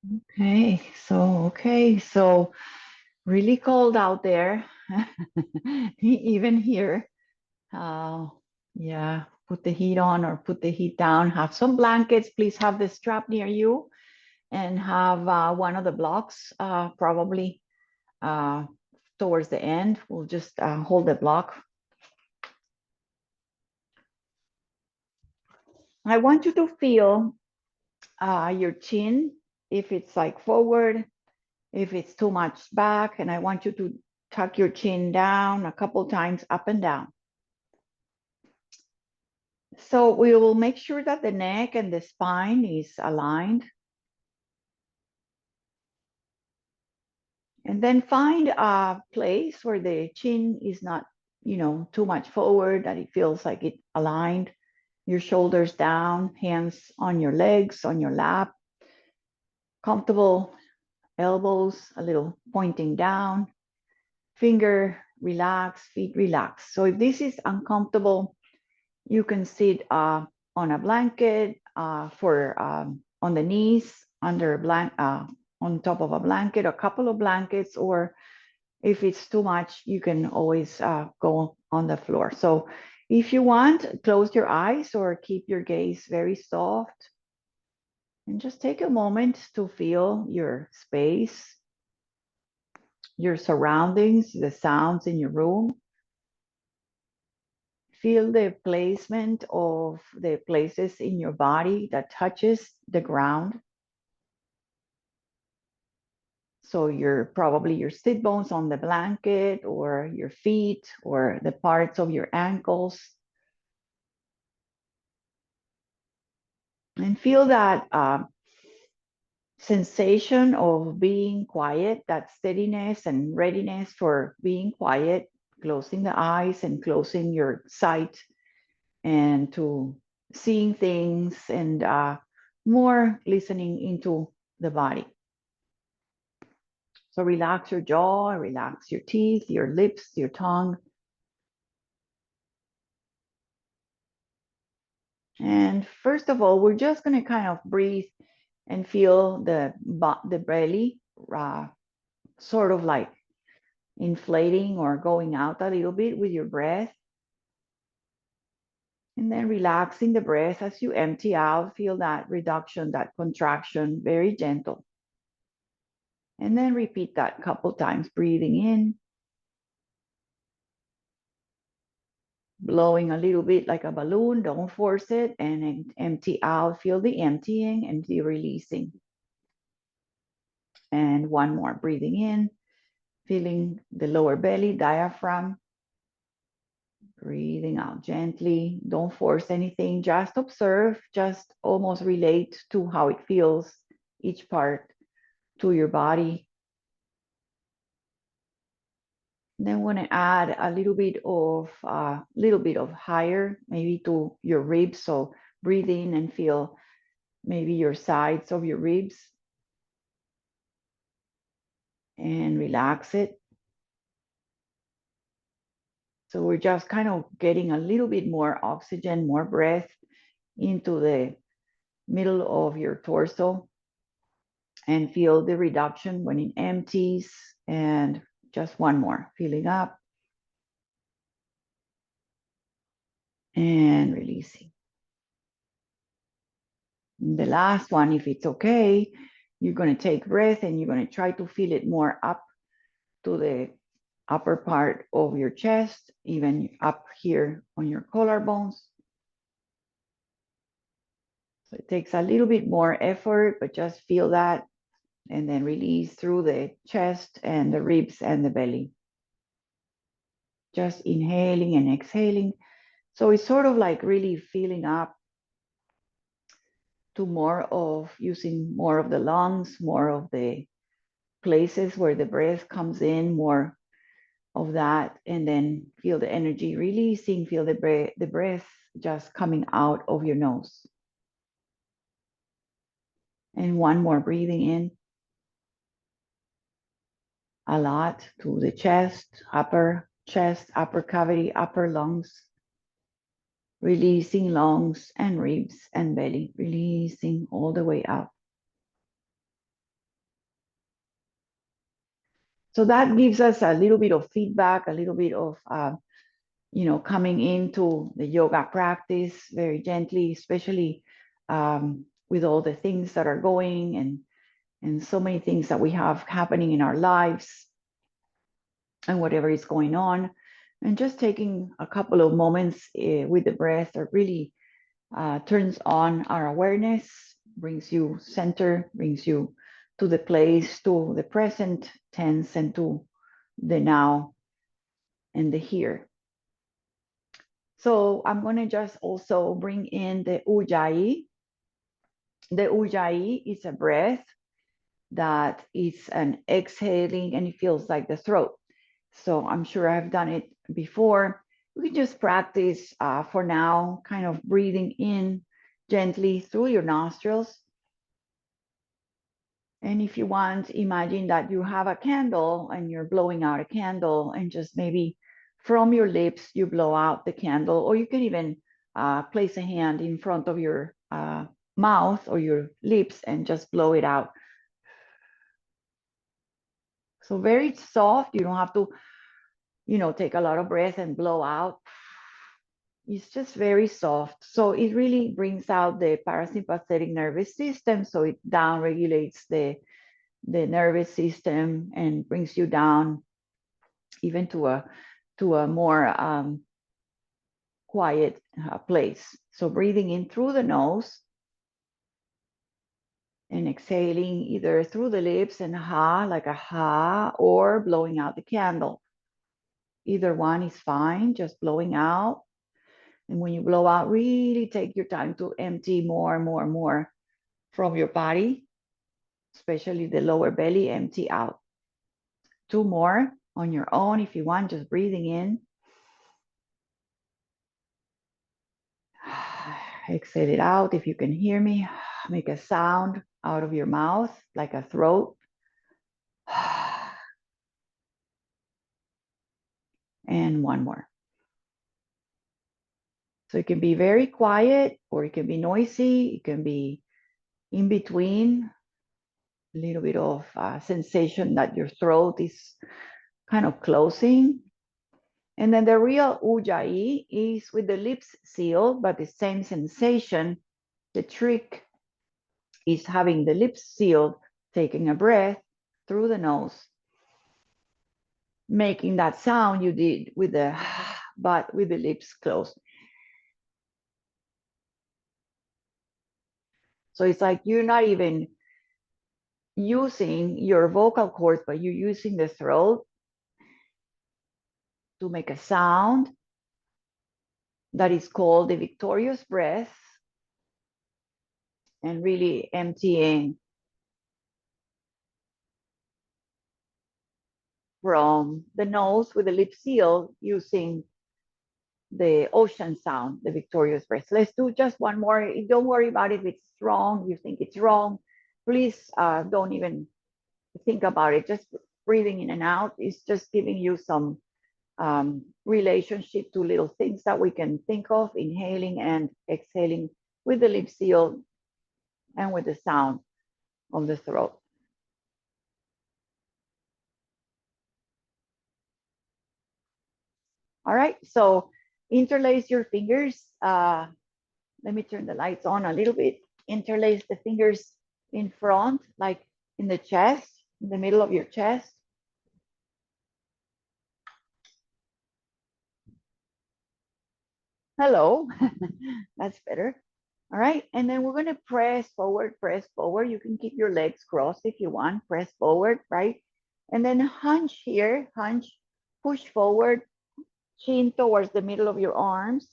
Okay, so really cold out there, even here. Uh, yeah, put the heat on or put the heat down. Have some blankets. Please have the strap near you and have one of the blocks probably uh, towards the end. We'll just hold the block. I want you to feel your chin, if it's like forward, if it's too much back, and I want you to tuck your chin down a couple times up and down. So we will make sure that the neck and the spine is aligned. And then find a place where the chin is not, too much forward, that it feels like it aligned. Your shoulders down, hands on your legs, on your lap, comfortable elbows a little pointing down, finger relax, feet relax. So if this is uncomfortable, you can sit on a blanket for on the knees, under on top of a blanket, a couple of blankets, or if it's too much, you can always go on the floor. So if you want, close your eyes or keep your gaze very soft and just take a moment to feel your space, your surroundings, the sounds in your room. Feel the placement of the places in your body that touches the ground. So probably your sit bones on the blanket or your feet or the parts of your ankles. And feel that sensation of being quiet, that steadiness and readiness for being quiet, closing the eyes and closing your sight and to seeing things and more listening into the body. So relax your jaw, relax your teeth, your lips, your tongue. And first of all, we're just going to kind of breathe and feel the belly sort of like inflating or going out a little bit with your breath. And then relaxing the breath as you empty out, feel that reduction, that contraction, very gentle. And then repeat that a couple times, breathing in, blowing a little bit like a balloon, don't force it, and empty out, feel the emptying and the releasing. And one more, breathing in, feeling the lower belly, diaphragm, breathing out gently. Don't force anything, just observe, just almost relate to how it feels, each part to your body. Then want to add a little bit of higher, maybe to your ribs. So breathe in and feel maybe your sides of your ribs and relax it. So we're just kind of getting a little bit more oxygen, more breath into the middle of your torso, and feel the reduction when it empties. And just one more, filling up and releasing. And the last one, if it's okay, you're going to take breath and you're going to try to feel it more up to the upper part of your chest, even up here on your collarbones. So it takes a little bit more effort, but just feel that and then release through the chest and the ribs and the belly. Just inhaling and exhaling. So it's sort of like really filling up to more of using more of the lungs, more of the places where the breath comes in, more of that, and then feel the energy releasing, feel the breath just coming out of your nose. And one more, breathing in a lot to the chest, upper cavity, upper lungs, releasing lungs and ribs and belly, releasing all the way out. So that gives us a little bit of feedback, a little bit of coming into the yoga practice very gently, especially with all the things that are going and so many things that we have happening in our lives and whatever is going on. And just taking a couple of moments with the breath that really turns on our awareness, brings you center, brings you to the place, to the present tense, and to the now and the here. So I'm going to just also bring in the ujjayi. The ujjayi is a breath that is an exhaling and it feels like the throat. So I'm sure I've done it before. You can just practice for now, kind of breathing in gently through your nostrils. And if you want, imagine that you have a candle and you're blowing out a candle, and just maybe from your lips, you blow out the candle, or you can even place a hand in front of your mouth or your lips and just blow it out. So very soft. You don't have to, take a lot of breath and blow out. It's just very soft. So it really brings out the parasympathetic nervous system. So it down regulates the nervous system and brings you down even to a more quiet place. So breathing in through the nose and exhaling either through the lips and ha, like a ha, or blowing out the candle. Either one is fine, just blowing out. And when you blow out, really take your time to empty more and more and more from your body, especially the lower belly, empty out. Two more on your own if you want, just breathing in. Exhale it out. If you can hear me, make a sound out of your mouth like a throat. And one more. So it can be very quiet or it can be noisy. It can be in between, a little bit of sensation that your throat is kind of closing. And then the real ujjayi is with the lips sealed, but the same sensation. The trick is having the lips sealed, taking a breath through the nose, making that sound you did with the but with the lips closed. So it's like you're not even using your vocal cords, but you're using the throat to make a sound that is called the victorious breath, and really emptying from the nose with the lips sealed using the ocean sound, the victorious breath. Let's do just one more. Don't worry about if it's wrong, you think it's wrong. Please don't even think about it. Just breathing in and out is just giving you some relationship to little things that we can think of, inhaling and exhaling with the lips sealed and with the sound of the throat. All right, so interlace your fingers. Let me turn the lights on a little bit. Interlace the fingers in front, like in the chest, in the middle of your chest. Hello, that's better. All right, and then we're gonna press forward, press forward. You can keep your legs crossed if you want, press forward, right? And then hunch here, hunch, push forward, chin towards the middle of your arms.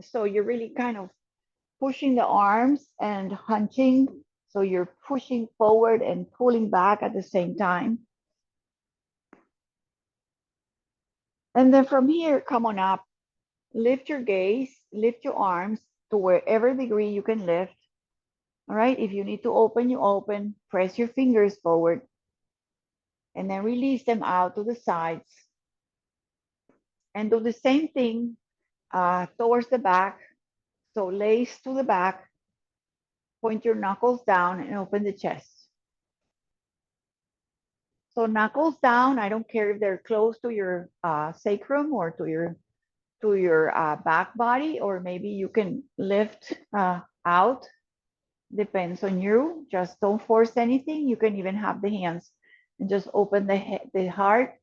So you're really kind of pushing the arms and hunching. So you're pushing forward and pulling back at the same time. And then from here, come on up, lift your gaze, lift your arms to wherever degree you can lift. All right, if you need to open, you open, press your fingers forward, and then release them out to the sides. And do the same thing towards the back. So lace to the back, point your knuckles down and open the chest. So knuckles down. I don't care if they're close to your sacrum or to your back body, or maybe you can lift out. Depends on you. Just don't force anything. You can even have the hands and just open the heart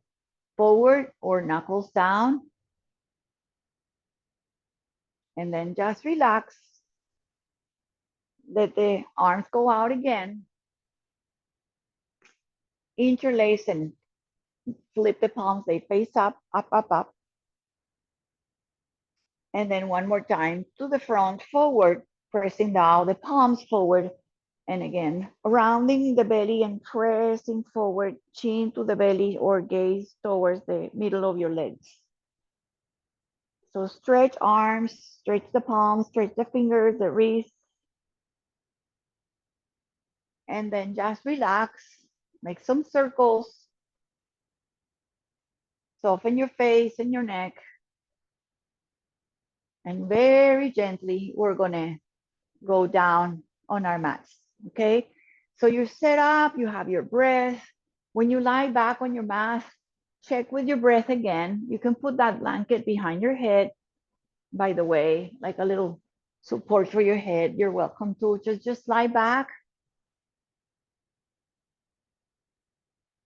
forward or knuckles down, and then just relax. Let the arms go out again. Interlace and flip the palms. They face up, up, up, up. And then one more time to the front, forward, pressing down the palms forward. And again, rounding the belly and pressing forward, chin to the belly or gaze towards the middle of your legs. So stretch arms, stretch the palms, stretch the fingers, the wrists. And then just relax, make some circles. Soften your face and your neck. And very gently, we're gonna go down on our mats, okay? So you're set up, you have your breath. When you lie back on your mat, check with your breath again. You can put that blanket behind your head, by the way, like a little support for your head. You're welcome to just lie back.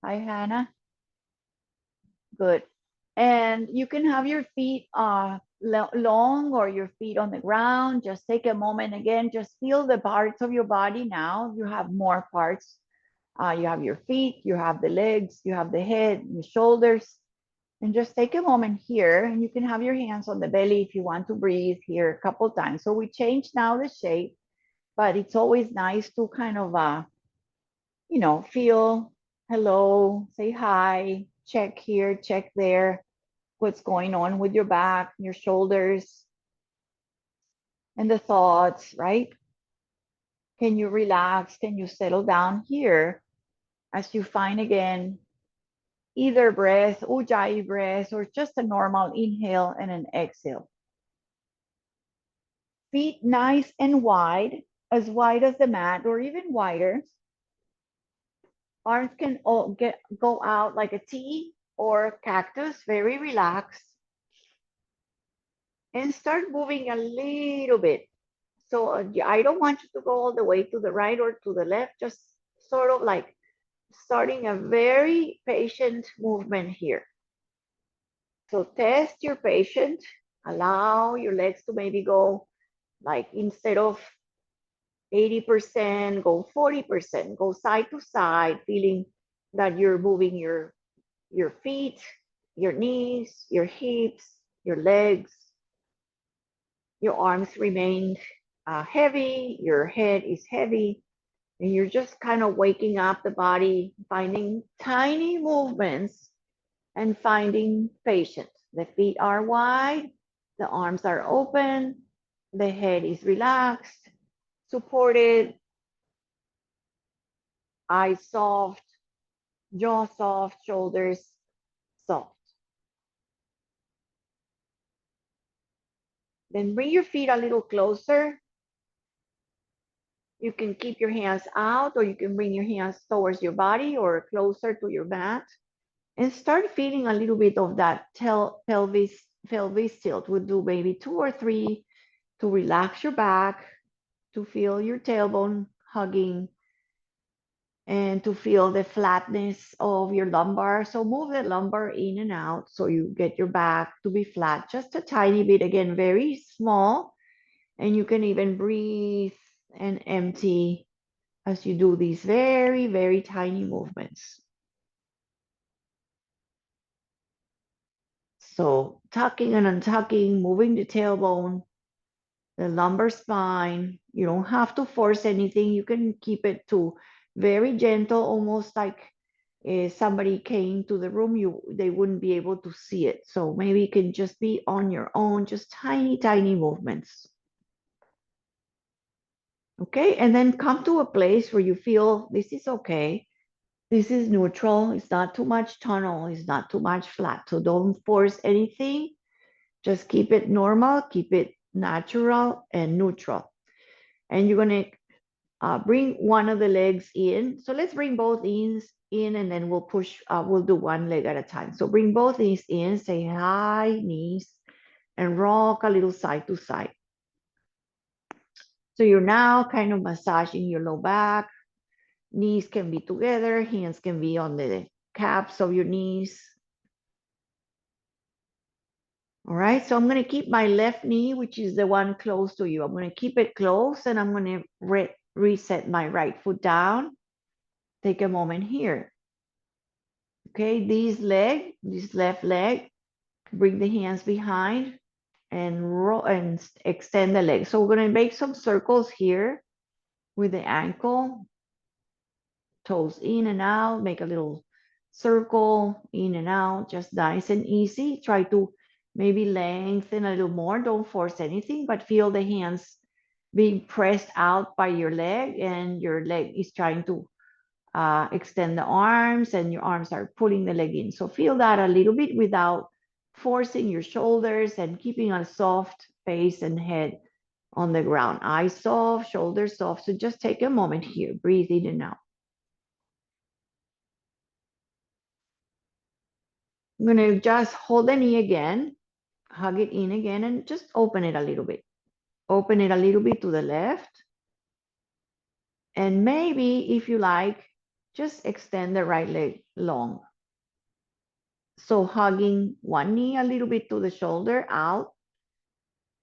Hi, Hannah. Good. And you can have your feet long or your feet on the ground. Just take a moment again, just feel the parts of your body now. You have more parts. You have your feet, you have the legs, you have the head, the shoulders. And just take a moment here, and you can have your hands on the belly if you want to breathe here a couple times. So we change now the shape, but it's always nice to kind of, feel hello, say hi, check here, check there, what's going on with your back, your shoulders, and the thoughts, right? Can you relax? Can you settle down here as you find again either breath, ujjayi breath, or just a normal inhale and an exhale. Feet nice and wide as the mat, or even wider. Arms can go out like a T or cactus, very relaxed. And start moving a little bit. So I don't want you to go all the way to the right or to the left, just sort of like starting a very patient movement here. So test your patience. Allow your legs to maybe go like instead of 80%, go 40%, go side to side, feeling that you're moving your feet, your knees, your hips, your legs. Your arms remain heavy, your head is heavy, and you're just kind of waking up the body, finding tiny movements and finding patience. The feet are wide, the arms are open, the head is relaxed, supported, eyes soft, jaw soft, shoulders soft. Then bring your feet a little closer. You can keep your hands out, or you can bring your hands towards your body or closer to your mat. And start feeling a little bit of that pelvis tilt. We'll do maybe 2 or 3 to relax your back, to feel your tailbone hugging, and to feel the flatness of your lumbar. So move the lumbar in and out so you get your back to be flat just a tiny bit. Again, very small. And you can even breathe and empty as you do these very, very tiny movements. So tucking and untucking, moving the tailbone, the lumbar spine. You don't have to force anything. You can keep it to very gentle, almost like somebody came to the room, they wouldn't be able to see it. So maybe it can just be on your own, just tiny, tiny movements. Okay, and then come to a place where you feel this is okay. This is neutral. It's not too much tunnel. It's not too much flat. So don't force anything. Just keep it normal, keep it natural and neutral. And you're going to bring one of the legs in. So let's bring both in, and then we'll push, we'll do one leg at a time. So bring both knees in, say hi, knees, and rock a little side to side. So you're now kind of massaging your low back. Knees can be together, hands can be on the caps of your knees. All right, so I'm going to keep my left knee, which is the one close to you. I'm going to keep it close, and I'm going to reset my right foot down. Take a moment here. Okay, this left leg, bring the hands behind and roll and extend the leg. So we're going to make some circles here with the ankle, toes in and out, make a little circle in and out, just nice and easy. Try to maybe lengthen a little more. Don't force anything, but feel the hands being pressed out by your leg, and your leg is trying to extend the arms, and your arms are pulling the leg in. So feel that a little bit without forcing your shoulders, and keeping a soft face and head on the ground. Eyes soft, shoulders soft. So just take a moment here. Breathe in and out. I'm going to just hold the knee again, hug it in again, and just open it a little bit. Open it a little bit to the left. And maybe, if you like, just extend the right leg long. So hugging one knee a little bit to the shoulder out.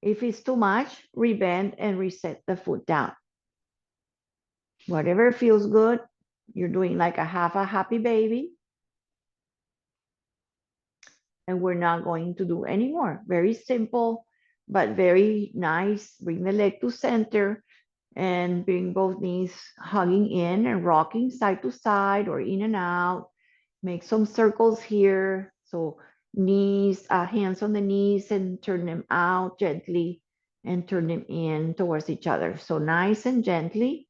If it's too much, rebend and reset the foot down. Whatever feels good. You're doing like a half a happy baby. And we're not going to do any more. Very simple, but very nice. Bring the leg to center and bring both knees hugging in and rocking side to side or in and out. Make some circles here. So knees, hands on the knees, and turn them out gently and turn them in towards each other. So nice and gently.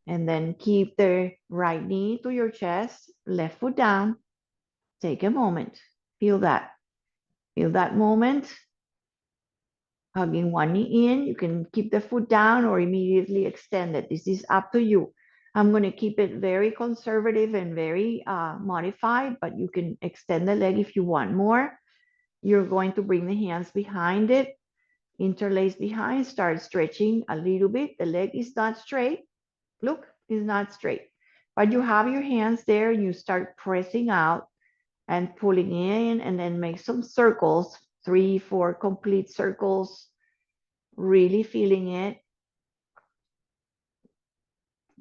And then keep the right knee to your chest, left foot down. Take a moment. Feel that. Feel that moment. Hugging one knee in. You can keep the foot down or immediately extend it. This is up to you. I'm going to keep it very conservative and very modified, but you can extend the leg if you want more. You're going to bring the hands behind it, interlace behind, start stretching a little bit. The leg is not straight. Look, it's not straight. But you have your hands there, and you start pressing out and pulling in, and then make some circles, 3, 4 complete circles, really feeling it,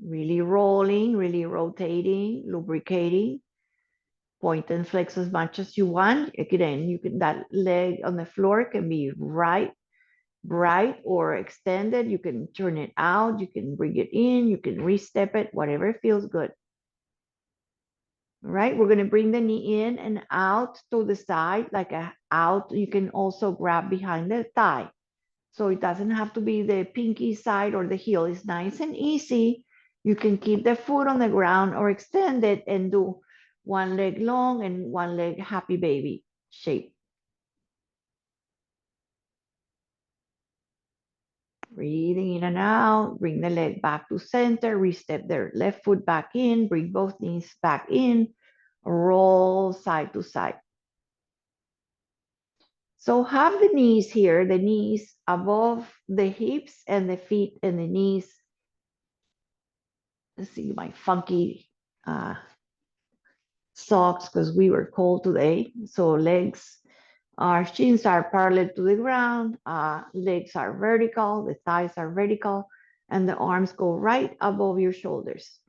really rolling, really rotating, lubricating. Point and flex as much as you want. Again, you can, that leg on the floor can be right, bright, or extended. You can turn it out, you can bring it in, you can re-step it, whatever feels good. All right, we're going to bring the knee in and out to the side, like a out. You can also grab behind the thigh. So it doesn't have to be the pinky side or the heel. It's nice and easy. You can keep the foot on the ground or extend it and do one leg long and one leg happy baby shape. Breathing in and out, bring the leg back to center, re-step their left foot back in, bring both knees back in, roll side to side. So have the knees here, the knees above the hips, and the feet and the knees. Let's see my funky socks, because we were cold today. So legs, our shins are parallel to the ground, legs are vertical, the thighs are vertical, and the arms go right above your shoulders.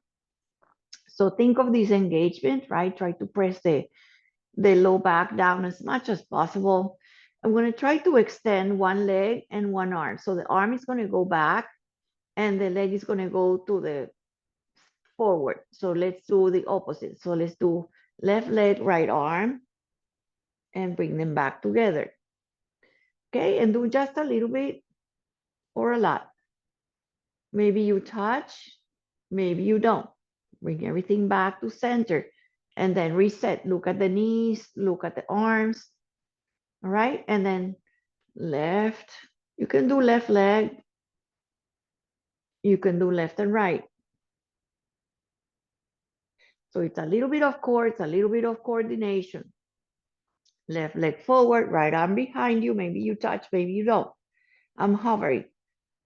So think of this engagement, right? Try to press the low back down as much as possible. I'm going to try to extend one leg and one arm. So the arm is going to go back and the leg is going to go to the forward. So let's do the opposite. So let's do left leg, right arm, and bring them back together. Okay, and do just a little bit or a lot. Maybe you touch, maybe you don't. Bring everything back to center and then reset. Look at the knees, look at the arms. All right, and then left. You can do left leg. You can do left and right. So it's a little bit of core, it's a little bit of coordination. Left leg forward, right arm behind you. Maybe you touch, maybe you don't. I'm hovering.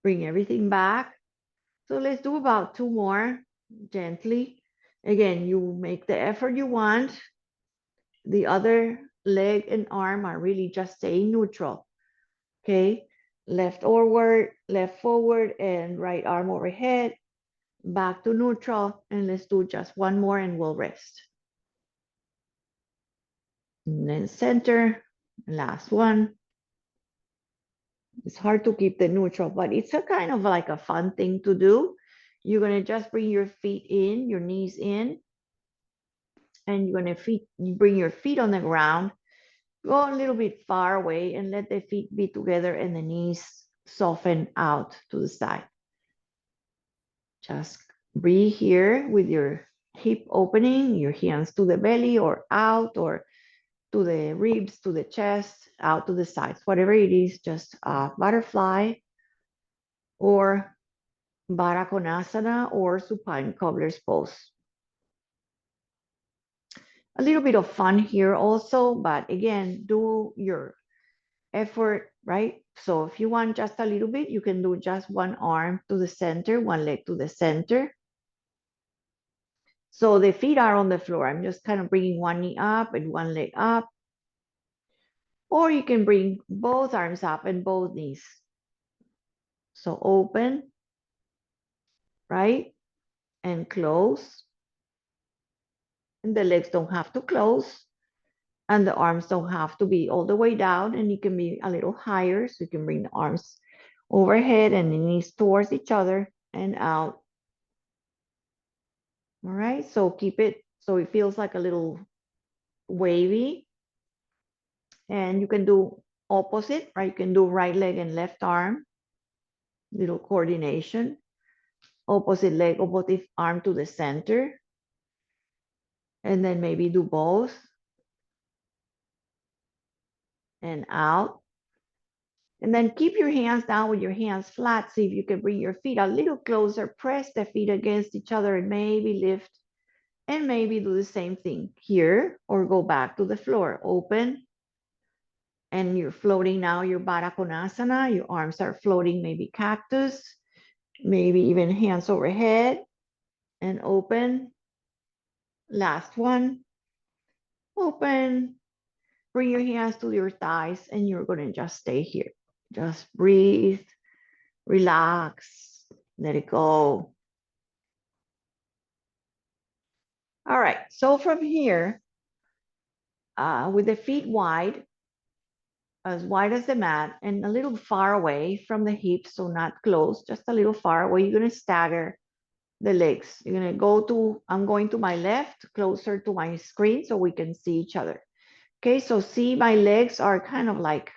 Bring everything back. So let's do about 2 more gently. Again, you make the effort you want. The other leg and arm are really just staying neutral. Okay, left forward, and right arm overhead, back to neutral, and let's do just 1 more and we'll rest. And then center, last one. It's hard to keep the neutral, but it's a kind of like a fun thing to do. You're gonna just bring your feet in, your knees in, and you're gonna bring your feet on the ground. Go a little bit far away and let the feet be together and the knees soften out to the side. Just breathe here with your hip opening, your hands to the belly or out, or to the ribs, to the chest, out to the sides. Whatever it is, just a butterfly or Baddha Konasana or supine cobbler's pose. A little bit of fun here also, but again, do your effort, right? So if you want just a little bit, you can do just one arm to the center, one leg to the center. So the feet are on the floor. I'm just kind of bringing one knee up and one leg up. Or you can bring both arms up and both knees. So open, right? And close. And the legs don't have to close. And the arms don't have to be all the way down. And you can be a little higher. So you can bring the arms overhead and the knees towards each other and out. All right, so keep it so it feels like a little wavy. And you can do opposite, right? You can do right leg and left arm, little coordination. Opposite leg, opposite arm to the center. And then maybe do both. And out. And then keep your hands down with your hands flat. See if you can bring your feet a little closer. Press the feet against each other and maybe lift. And maybe do the same thing here or go back to the floor. Open. And you're floating now your Baddha Konasana. Your arms are floating, maybe cactus, maybe even hands overhead. And open. Last one. Open. Bring your hands to your thighs and you're going to just stay here. Just breathe, relax, let it go. All right, so from here, with the feet wide as the mat and a little far away from the hips, so not close, just a little far away, you're going to stagger the legs. You're going to go to, I'm going to my left, closer to my screen so we can see each other. Okay, so see my legs are kind of like,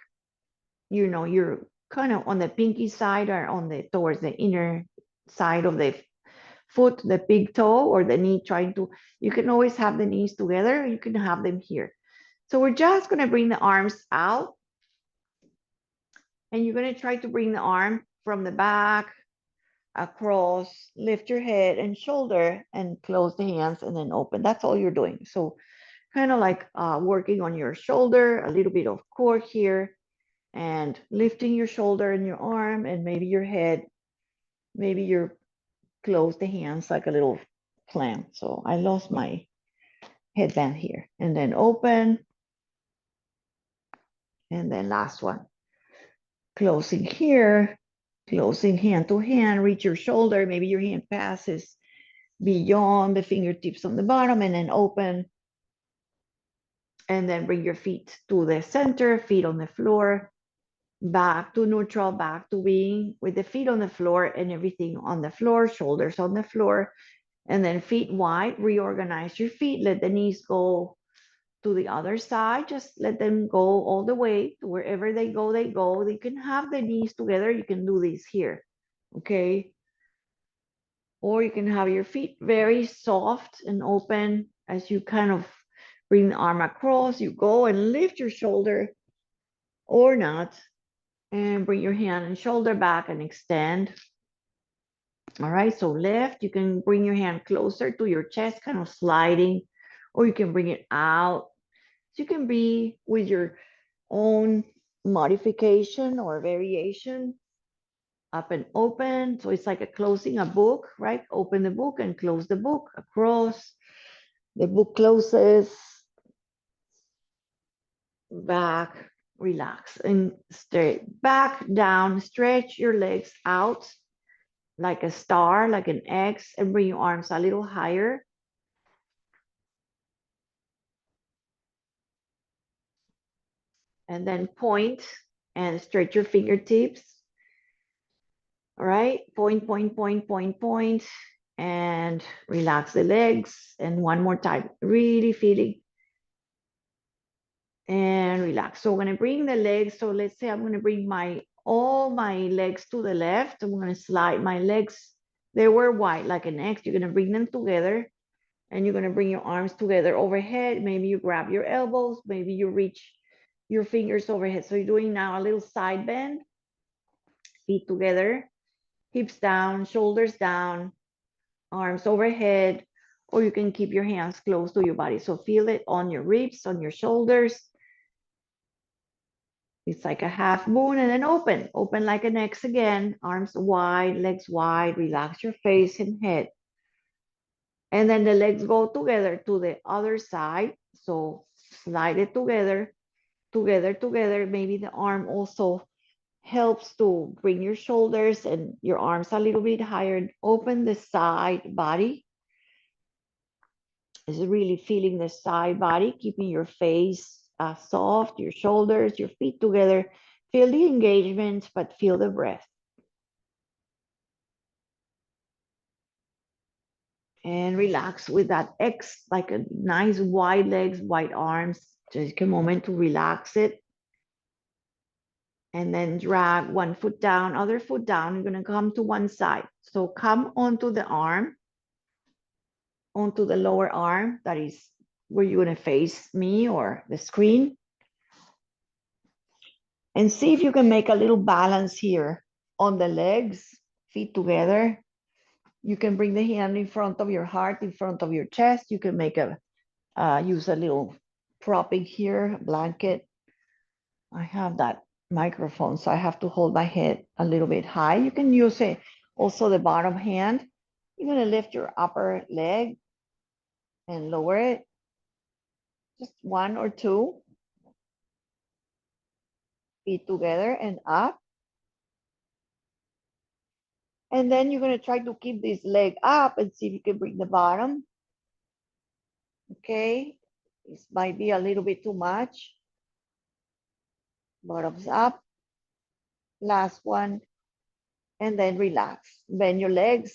you know, you're kind of on the pinky side or on the towards the inner side of the foot, the big toe or the knee, trying to, you can always have the knees together, you can have them here. So we're just going to bring the arms out and you're going to try to bring the arm from the back across, lift your head and shoulder and close the hands and then open. That's all you're doing. So kind of like working on your shoulder, a little bit of core here, and lifting your shoulder and your arm and maybe your head, maybe you're close the hands like a little clam. So I lost my headband here. And then open. And then last one. Closing here, closing hand to hand, reach your shoulder. Maybe your hand passes beyond the fingertips on the bottom and then open. And then bring your feet to the center, feet on the floor. Back to neutral, back to being with the feet on the floor and everything on the floor, shoulders on the floor, and then feet wide. Reorganize your feet, let the knees go to the other side, just let them go all the way to wherever they go, they go. They can have the knees together, you can do this here, okay? Or you can have your feet very soft and open as you kind of bring the arm across, you go and lift your shoulder or not. And bring your hand and shoulder back and extend. All right, so left, you can bring your hand closer to your chest, kind of sliding, or you can bring it out. So you can be with your own modification or variation, up and open. So it's like a closing a book, right? Open the book and close the book across. The book closes, back, relax, and straight back, down, stretch your legs out like a star, like an X, and bring your arms a little higher. And then point and stretch your fingertips. All right, point, point, point, point, point, and relax the legs. And one more time, really feeling and relax. So we're gonna bring the legs. So let's say I'm gonna bring all my legs to the left. I'm gonna slide my legs. They were wide like an X. You're gonna bring them together and you're gonna bring your arms together overhead. Maybe you grab your elbows, maybe you reach your fingers overhead. So you're doing now a little side bend, feet together, hips down, shoulders down, arms overhead, or you can keep your hands close to your body. So feel it on your ribs, on your shoulders. It's like a half moon and then open like an X again, arms wide, legs wide, relax your face and head. And then the legs go together to the other side. So slide it together, together, together. Maybe the arm also helps to bring your shoulders and your arms a little bit higher. Open the side body. Is really feeling the side body, keeping your face soft, your shoulders, your feet together. Feel the engagement, but feel the breath. And relax with that X, like a nice wide legs, wide arms. Just take a moment to relax it. And then drag one foot down, other foot down. You're gonna come to one side. So come onto the arm, onto the lower arm. That is where you're gonna face me or the screen. And see if you can make a little balance here on the legs, feet together. You can bring the hand in front of your heart, in front of your chest. You can make use a little propping here, blanket. I have that microphone, so I have to hold my head a little bit high. You can use it also the bottom hand. You're gonna lift your upper leg and lower it, just one or two, feet together and up. And then you're gonna try to keep this leg up and see if you can bring the bottom. Okay, this might be a little bit too much. Bottoms up, last one, and then relax. Bend your legs,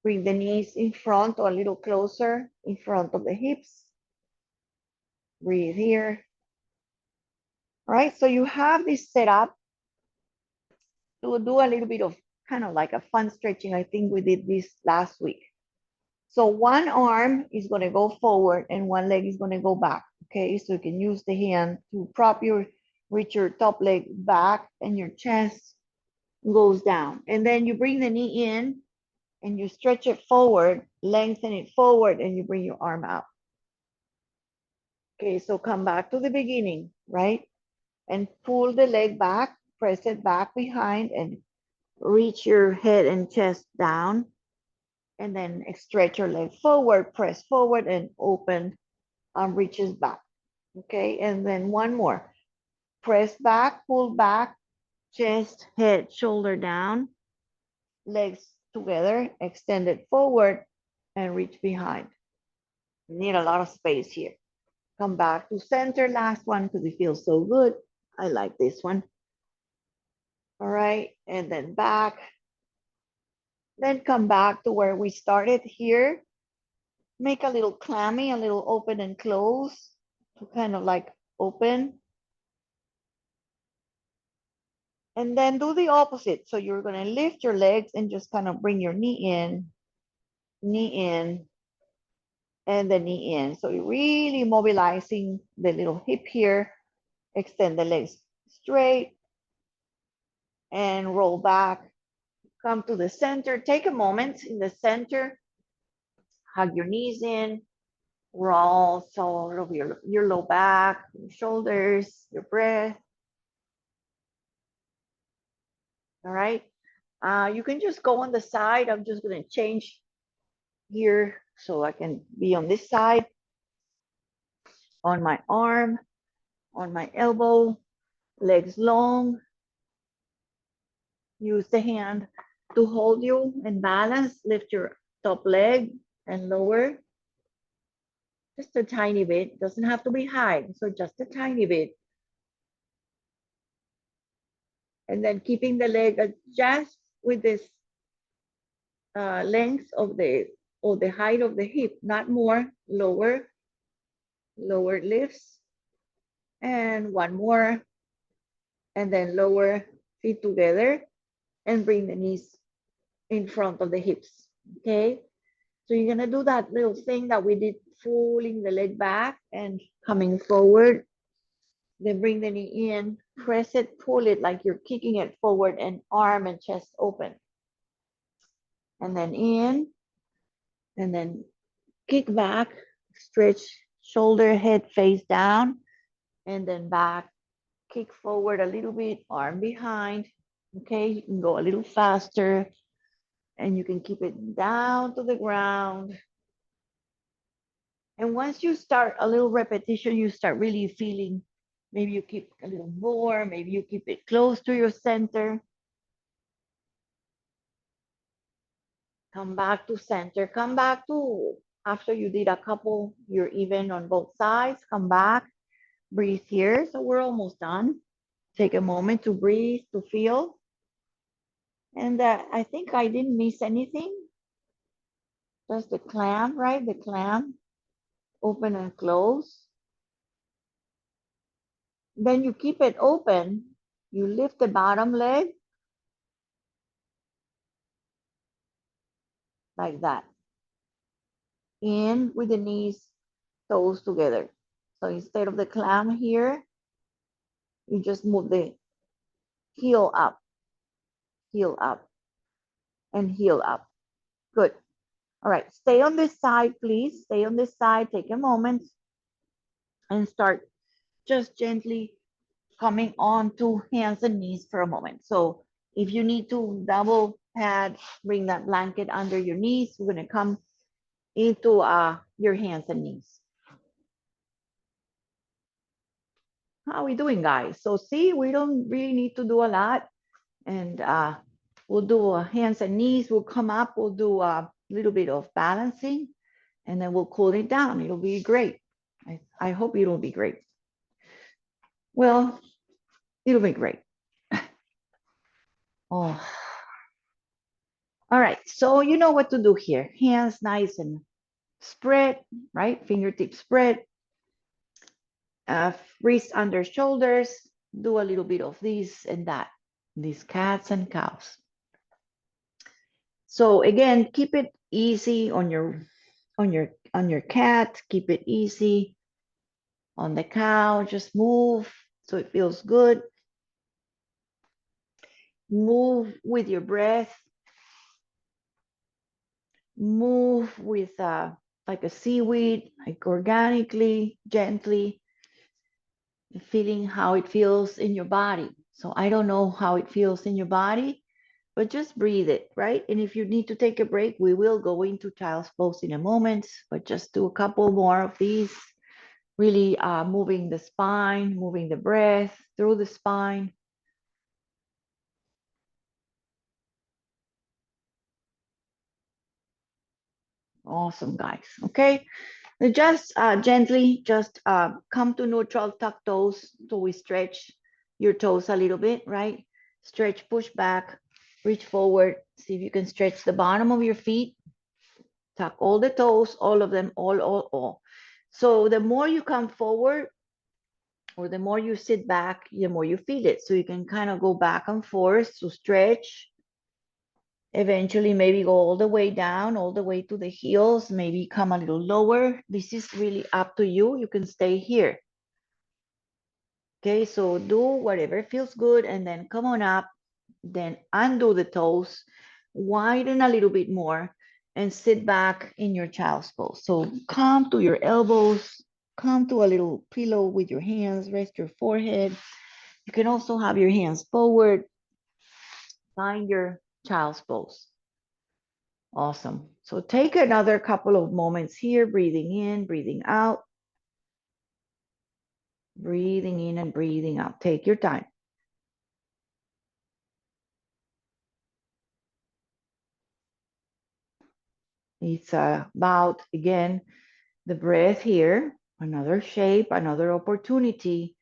bring the knees in front or a little closer in front of the hips. Breathe here. All right, so you have this set up to do a little bit of kind of like a fun stretching. I think we did this last week. So one arm is gonna go forward and one leg is gonna go back, okay? So you can use the hand to reach your top leg back and your chest goes down. And then you bring the knee in and you stretch it forward, lengthen it forward, and you bring your arm out. Okay, so come back to the beginning, right? And pull the leg back, press it back behind and reach your head and chest down. And then stretch your leg forward, press forward and open, reaches back. Okay, and then one more. Press back, pull back, chest, head, shoulder down, legs together, extend it forward and reach behind. You need a lot of space here. Come back to center, last one, because it feels so good. I like this one. All right, and then back. Then come back to where we started here. Make a little clammy, a little open and close to kind of like open. And then do the opposite. So you're gonna lift your legs and just kind of bring your knee in, and the knee in. So you're really mobilizing the little hip here. Extend the legs straight and roll back. Come to the center. Take a moment in the center. Hug your knees in. Roll sort of your low back, your shoulders, your breath. All right. You can just go on the side. I'm just going to change here so I can be on this side, on my arm, on my elbow, legs long. Use the hand to hold you and balance. Lift your top leg and lower just a tiny bit. Doesn't have to be high, so just a tiny bit. And then keeping the leg just with this length of the height of the hip, not more. Lower, lower lifts, and one more, and then lower feet together and bring the knees in front of the hips. Okay, so you're gonna do that little thing that we did, pulling the leg back and coming forward. Then bring the knee in, press it, pull it like you're kicking it forward, and arm and chest open. And then in, and then kick back, stretch shoulder, head face down, and then back, kick forward a little bit, arm behind. Okay, you can go a little faster, and you can keep it down to the ground. And once you start a little repetition, you start really feeling, maybe you keep a little more, maybe you keep it close to your center. Come back to center, come back to, after you did a couple, you're even on both sides, come back, breathe here. So we're almost done. Take a moment to breathe, to feel. And I think I didn't miss anything. Just the clam, right? The clam, open and close. Then you keep it open. You lift the bottom leg like that. In with the knees, toes together. So instead of the clam here, you just move the heel up, and heel up. Good. All right, stay on this side, please. Stay on this side. Take a moment and start just gently coming on to hands and knees for a moment. So if you need to double pad, bring that blanket under your knees. We're going to come into your hands and knees. How are we doing, guys? So see, we don't really need to do a lot. And we'll do hands and knees. We'll come up. We'll do a little bit of balancing. And then we'll cool it down. It'll be great. I hope it'll be great. Well, it'll be great. Oh. All right, so you know what to do here. Hands nice and spread, right? Fingertips spread. Wrist under shoulders. Do a little bit of this and that. These cats and cows. So again, keep it easy on your cat. Keep it easy on the cow. Just move so it feels good. Move with your breath. Move with like a seaweed, like organically, gently, feeling how it feels in your body. So I don't know how it feels in your body, but just breathe it, right? And if you need to take a break, we will go into child's pose in a moment, but just do a couple more of these, really moving the spine, moving the breath through the spine. Awesome, guys. Okay. Just gently, just come to neutral, tuck toes. So we stretch your toes a little bit, right? Stretch, push back, reach forward. See if you can stretch the bottom of your feet. Tuck all the toes, all of them, all. So the more you come forward, or the more you sit back, the more you feel it. So you can kind of go back and forth to stretch. Eventually, maybe go all the way down, all the way to the heels, maybe come a little lower. This is really up to you. You can stay here. Okay, so do whatever feels good and then come on up, then undo the toes. widen a little bit more, and sit back in your child's pose. So come to your elbows, come to a little pillow with your hands, rest your forehead. You can also have your hands forward, find your child's pose. Awesome. So take another couple of moments here, breathing in, breathing out, breathing in and breathing out. Take your time. It's about, again, the breath here, another shape, another opportunity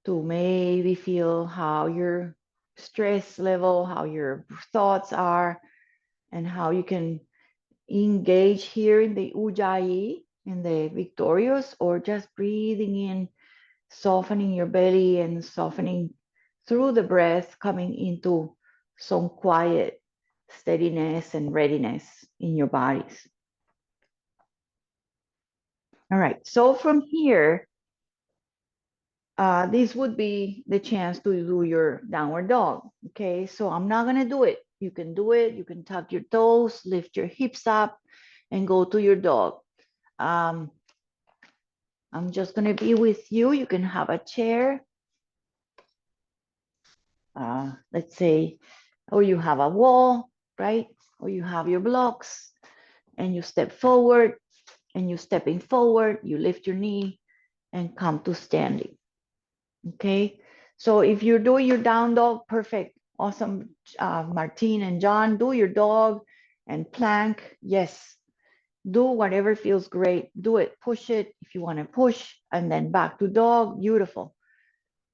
to maybe feel how your stress level, how your thoughts are, and how you can engage here in the ujjayi, in the victorious, or just breathing in, softening your belly and softening through the breath, coming into some quiet steadiness and readiness in your bodies. All right, so from here, this would be the chance to do your downward dog. Okay, so I'm not gonna do it. You can do it. You can tuck your toes, lift your hips up, and go to your dog. Um, I'm just gonna be with you. You can have a chair. Let's say, or you have a wall, right? Or you have your blocks, and you step forward, and you're stepping forward. You lift your knee and come to standing. Okay, so if you're doing your down dog, perfect, awesome. Martine and John, do your dog and plank. Yes, do whatever feels great. Do it, push it if you want to push, and then back to dog, beautiful,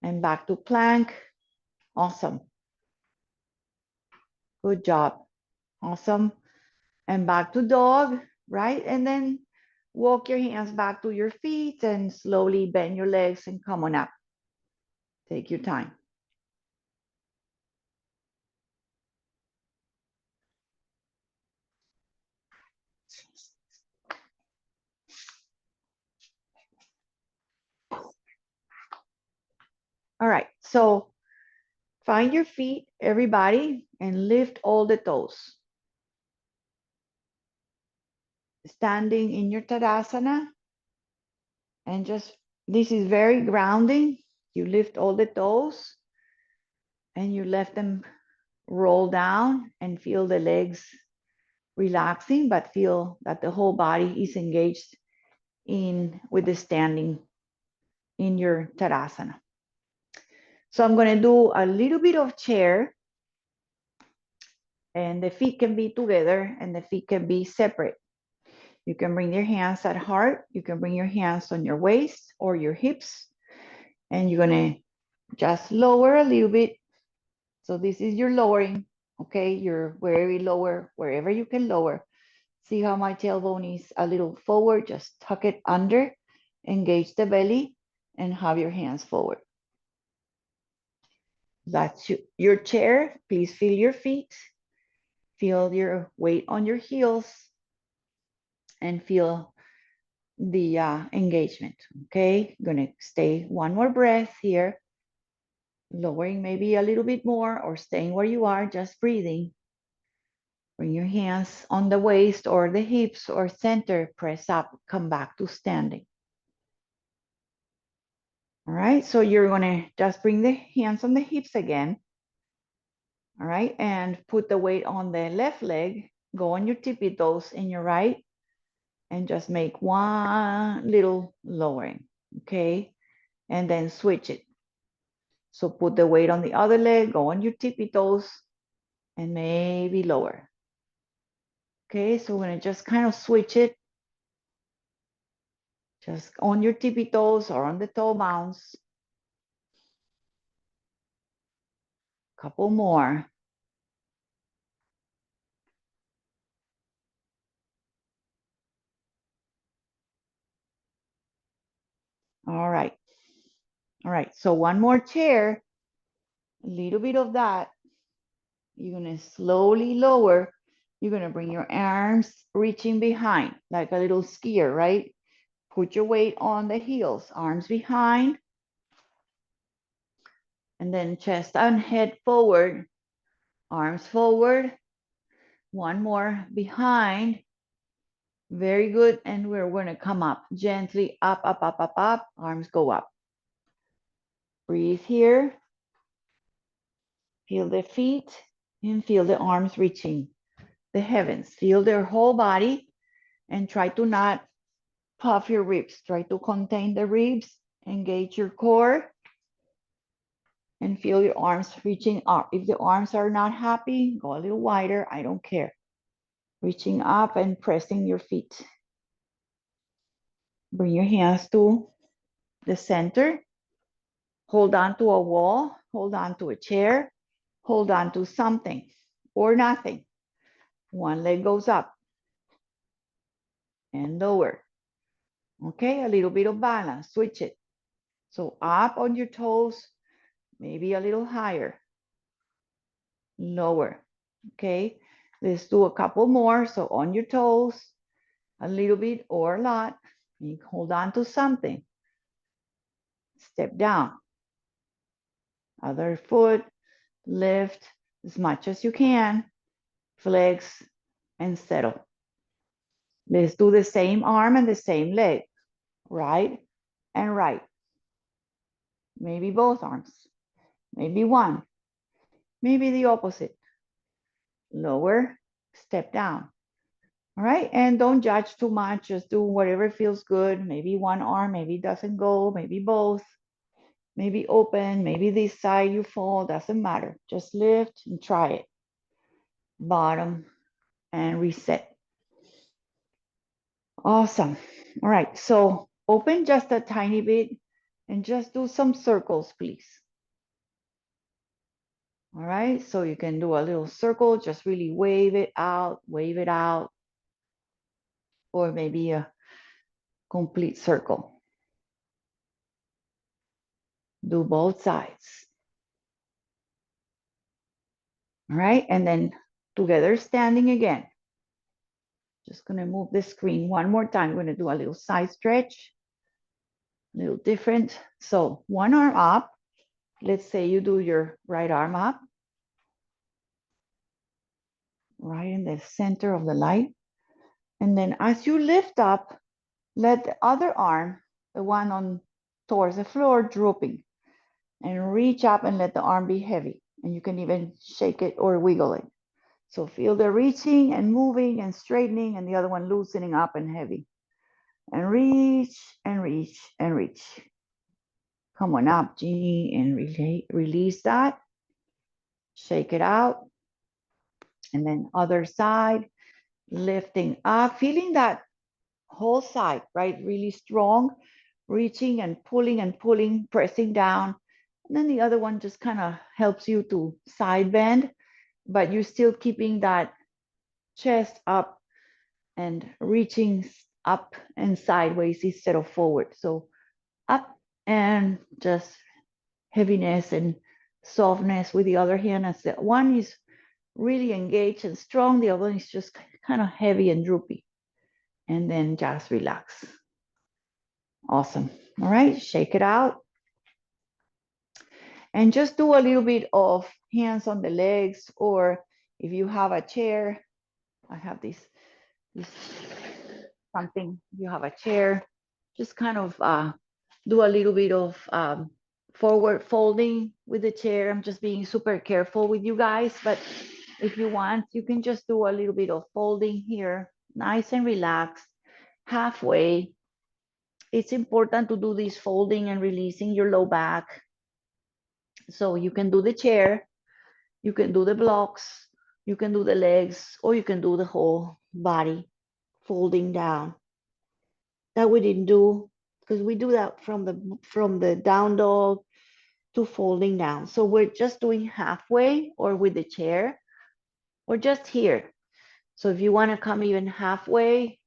and back to plank. Awesome, good job, awesome, and back to dog, right? And then walk your hands back to your feet and slowly bend your legs and come on up. Take your time. All right, so find your feet, everybody, and lift all the toes. Standing in your Tadasana, and just, this is very grounding. You lift all the toes and you let them roll down and feel the legs relaxing, but feel that the whole body is engaged in with the standing in your Tadasana. So I'm going to do a little bit of chair, and the feet can be together and the feet can be separate. You can bring your hands at heart. You can bring your hands on your waist or your hips, and you're going to just lower a little bit. So this is your lowering, okay? You're very lower, wherever you can lower. See how my tailbone is a little forward? Just tuck it under, engage the belly, and have your hands forward. That's your chair. Please feel your feet. Feel your weight on your heels and feel the engagement, okay? Gonna stay one more breath here, lowering maybe a little bit more or staying where you are, just breathing. Bring your hands on the waist or the hips or center, press up, come back to standing. All right, so you're gonna just bring the hands on the hips again. All right, and put the weight on the left leg, go on your tippy toes in your right, and just make one little lowering, okay? And then switch it. So put the weight on the other leg, go on your tippy toes, and maybe lower. Okay, so we're gonna just kind of switch it. Just on your tippy toes or on the toe bounce. Couple more. All right. All right, so one more chair, a little bit of that. You're gonna slowly lower. You're gonna bring your arms reaching behind like a little skier, right? Put your weight on the heels, arms behind, and then chest and head forward, arms forward, One more behind. Very good. And we're going to come up gently, up, up, up, up, up. Arms go up. Breathe here. Feel the feet and feel the arms reaching the heavens. Feel their whole body and try to not puff your ribs. Try to contain the ribs, engage your core, and feel your arms reaching up. If the arms are not happy, go a little wider. I don't care. Reaching up and pressing your feet. Bring your hands to the center. Hold on to a wall. Hold on to a chair. Hold on to something or nothing. One leg goes up and lower. Okay, a little bit of balance. Switch it. So up on your toes, maybe a little higher. Lower. Okay, let's do a couple more. So on your toes, a little bit or a lot. You hold on to something. Step down. Other foot, lift as much as you can. Flex and settle. Let's do the same arm and the same leg. Right and right. Maybe both arms. Maybe one. Maybe the opposite. Lower, step down. All right, and don't judge too much. Just do whatever feels good. Maybe one arm, maybe it doesn't go, maybe both, maybe open, maybe this side you fall, doesn't matter. Just lift and try it. Bottom and reset. Awesome. All right, so open just a tiny bit and just do some circles, please. All right, so you can do a little circle, just really wave it out, or maybe a complete circle. Do both sides. All right, and then together standing again. Just gonna move the screen one more time. We're gonna do a little side stretch, a little different. So one arm up. Let's say you do your right arm up, right in the center of the light. And then as you lift up, let the other arm, the one on towards the floor, drooping. And reach up and let the arm be heavy. And you can even shake it or wiggle it. So feel the reaching and moving and straightening, and the other one loosening up and heavy. And reach and reach and reach. Come on up, Jeannie, and release that. Shake it out. And then other side, lifting up, feeling that whole side, right? Really strong, reaching and pulling, pressing down. And then the other one just kind of helps you to side bend, but you're still keeping that chest up and reaching up and sideways instead of forward. So up and just heaviness and softness with the other hand. As the one is really engaged and strong, the other one is just kind of heavy and droopy. And then just relax. Awesome. All right, shake it out. And just do a little bit of hands on the legs, or if you have a chair, I have this something, you have a chair, just kind of do a little bit of forward folding with the chair. I'm just being super careful with you guys, but if you want, you can just do a little bit of folding here, nice and relaxed, halfway. It's important to do this folding and releasing your low back. So you can do the chair, you can do the blocks, you can do the legs, or you can do the whole body folding down. That we didn't do, because we do that from the down dog to folding down. So we're just doing halfway or with the chair or just here. So if you want to come even halfway,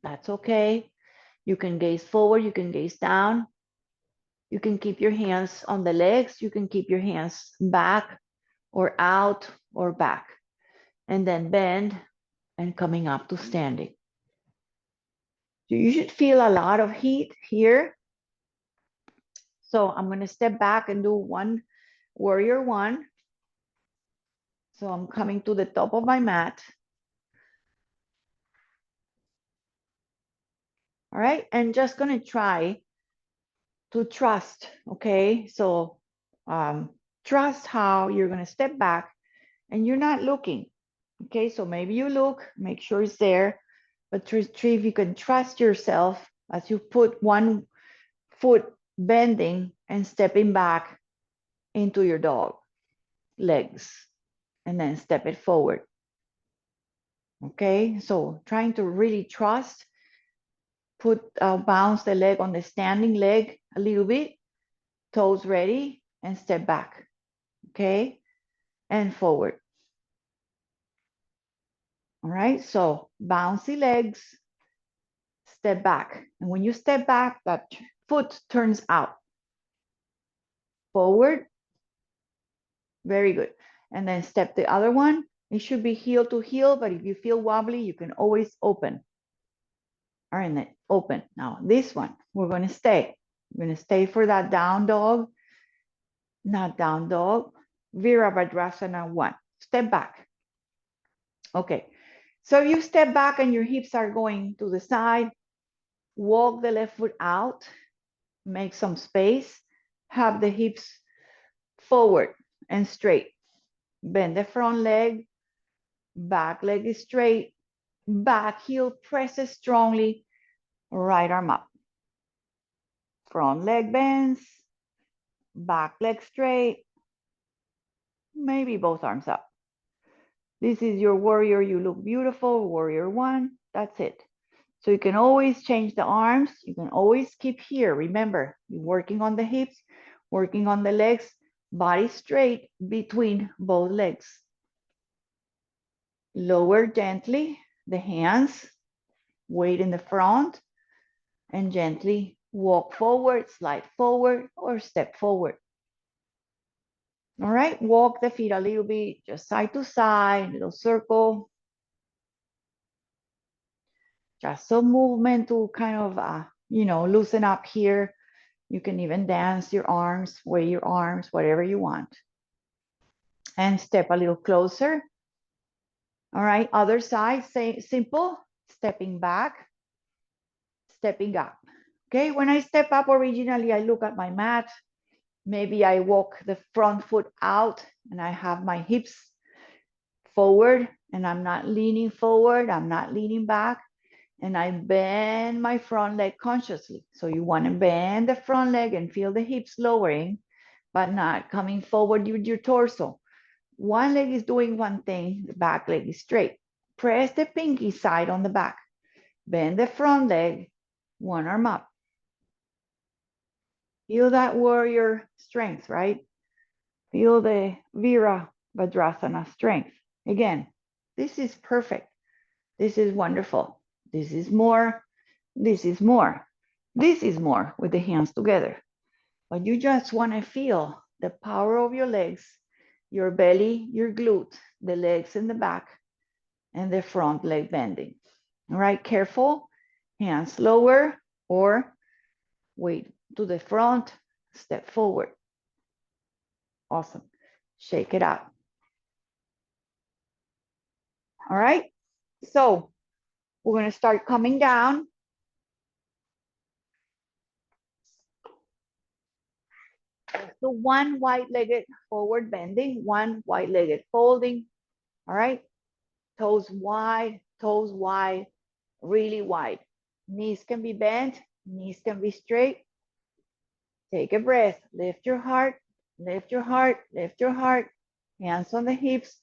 that's okay. You can gaze forward, you can gaze down. You can keep your hands on the legs, you can keep your hands back or out or back. And then bend and coming up to standing. So you should feel a lot of heat here. So I'm going to step back and do one warrior one. So I'm coming to the top of my mat. All right, and just gonna try to trust, okay? So trust how you're gonna step back and you're not looking, okay? So maybe you look, make sure it's there, but if you can trust yourself as you put one foot bending and stepping back into your dog legs and then step it forward. Okay, so trying to really trust, bounce the leg on the standing leg a little bit, toes ready, and step back. Okay, and forward. All right, so bouncy legs, step back. And when you step back, that foot turns out. Forward, very good. And then step the other one. It should be heel to heel, but if you feel wobbly, you can always open. All right, and then open. Now this one, we're going to stay. We're going to stay for that down dog, not down dog. Virabhadrasana 1. Step back. Okay, so you step back and your hips are going to the side. Walk the left foot out. Make some space. Have the hips forward and straight. Bend the front leg. Back leg is straight. Back heel presses strongly. Right arm up. Front leg bends. Back leg straight. Maybe both arms up. This is your warrior. You look beautiful. Warrior 1. That's it. So you can always change the arms. You can always keep here. Remember, you're working on the hips, working on the legs, body straight between both legs. Lower gently the hands, weight in the front, and gently walk forward, slide forward, or step forward. All right, walk the feet a little bit, just side to side, little circle. Just some movement to kind of, loosen up here. You can even dance your arms, sway your arms, whatever you want. And step a little closer. All right, other side, same, simple, stepping back, stepping up. Okay, when I step up originally, I look at my mat. Maybe I walk the front foot out and I have my hips forward and I'm not leaning forward, I'm not leaning back. And I bend my front leg consciously. So you want to bend the front leg and feel the hips lowering, but not coming forward with your torso. One leg is doing one thing, the back leg is straight. Press the pinky side on the back. Bend the front leg, one arm up. Feel that warrior strength, right? Feel the Virabhadrasana strength. Again, this is perfect. This is wonderful. This is more. This is more. This is more with the hands together. But you just want to feel the power of your legs, your belly, your glute, the legs in the back, and the front leg bending. All right, careful. Hands lower or weight to the front, step forward. Awesome. Shake it out. All right, so we're going to start coming down. So one wide-legged forward bending, one wide-legged folding. All right, toes wide, really wide. Knees can be bent, knees can be straight. Take a breath, lift your heart, lift your heart, lift your heart. Hands on the hips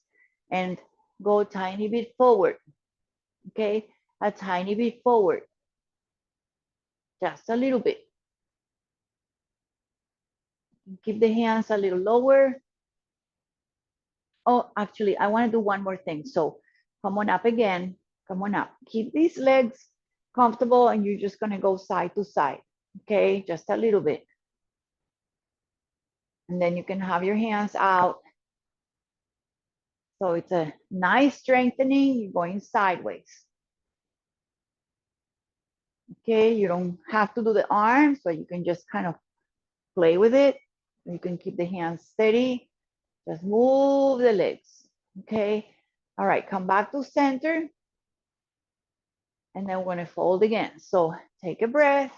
and go a tiny bit forward. Okay, a tiny bit forward. Just a little bit. Keep the hands a little lower. Oh, actually, I want to do one more thing. So come on up again. Come on up. Keep these legs comfortable and you're just going to go side to side. Okay, just a little bit. And then you can have your hands out. So it's a nice strengthening. You're going sideways. Okay, you don't have to do the arms, but you can just kind of play with it. You can keep the hands steady. Just move the legs. Okay. All right, come back to center. And then we're going to fold again. So take a breath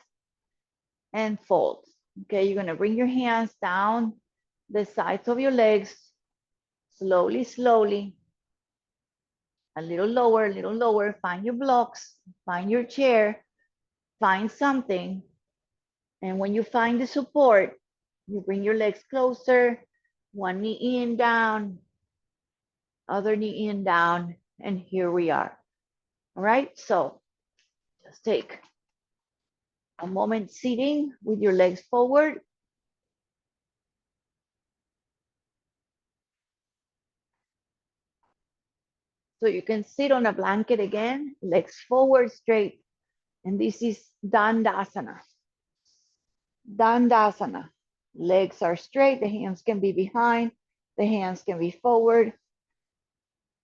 and fold. Okay, you're going to bring your hands down the sides of your legs, slowly, slowly, a little lower, a little lower. Find your blocks, find your chair, find something. And when you find the support, you bring your legs closer, one knee in, down, other knee in, down, and here we are. All right, so just take a moment sitting with your legs forward. So you can sit on a blanket again, legs forward, straight. And this is Dandasana. Dandasana. Legs are straight, the hands can be behind, the hands can be forward,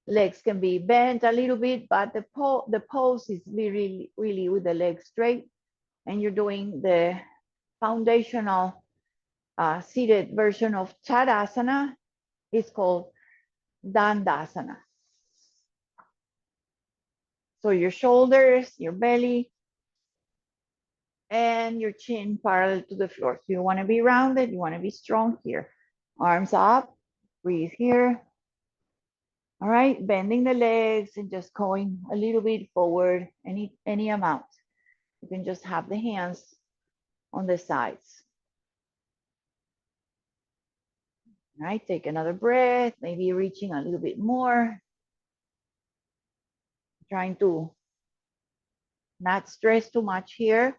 legs can be bent a little bit, but the pose is really with the legs straight. And you're doing the foundational seated version of Tadasana. It's called Dandasana. So your shoulders, your belly, and your chin parallel to the floor. So you want to be rounded, you want to be strong here. Arms up, breathe here. All right, bending the legs and just going a little bit forward, any amount. You can just have the hands on the sides. All right, take another breath, maybe reaching a little bit more. Trying to not stress too much here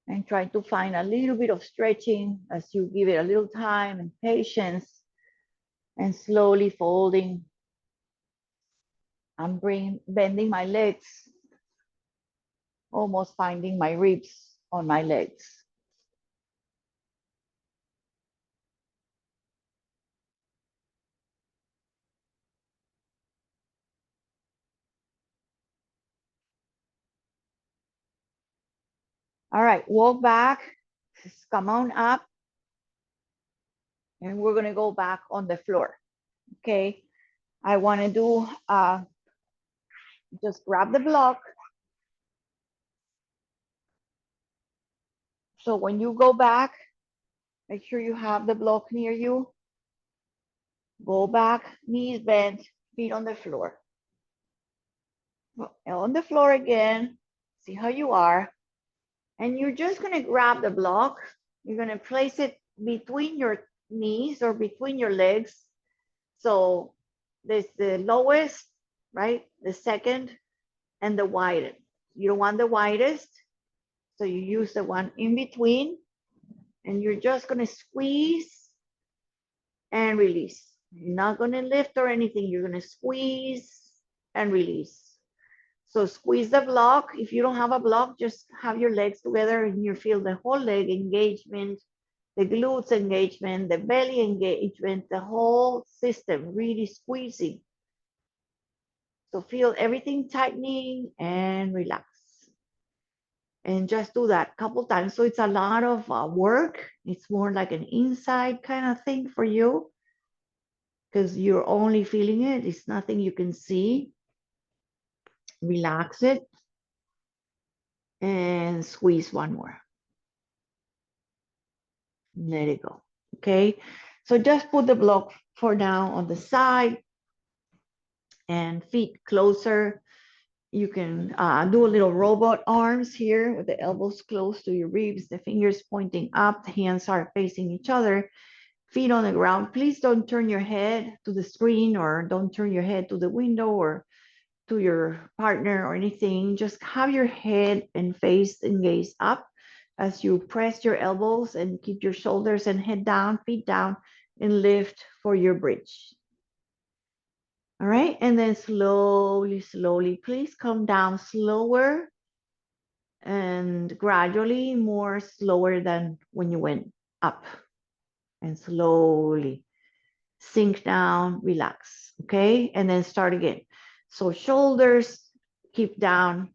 and try to find a little bit of stretching as you give it a little time and patience and slowly folding. I'm bending my legs, almost finding my ribs on my legs. All right, walk back, just come on up, and we're gonna go back on the floor, okay? I wanna do, just grab the block. So when you go back, make sure you have the block near you. Go back, knees bent, feet on the floor. On the floor again, see how you are. And you're just gonna grab the block. You're gonna place it between your knees or between your legs. So there's the lowest, right? The second and the widest. You don't want the widest, so you use the one in between, and you're just gonna squeeze and release. You're not gonna lift or anything. You're gonna squeeze and release. So squeeze the block. If you don't have a block, just have your legs together and you feel the whole leg engagement, the glutes engagement, the belly engagement, the whole system really squeezing. So feel everything tightening and relax. And just do that a couple times. So it's a lot of work. It's more like an inside kind of thing for you because you're only feeling it. It's nothing you can see. Relax it and squeeze one more. Let it go. Okay. So just put the block for now on the side and feet closer. You can do a little robot arms here with the elbows close to your ribs, the fingers pointing up, the hands are facing each other, feet on the ground. Please don't turn your head to the screen or don't turn your head to the window or to your partner or anything. Just have your head and face and gaze up as you press your elbows and keep your shoulders and head down, feet down, and lift for your bridge. All right, and then slowly, slowly, please come down slower and gradually, more slower than when you went up. And slowly sink down, relax, okay? And then start again. So shoulders keep down,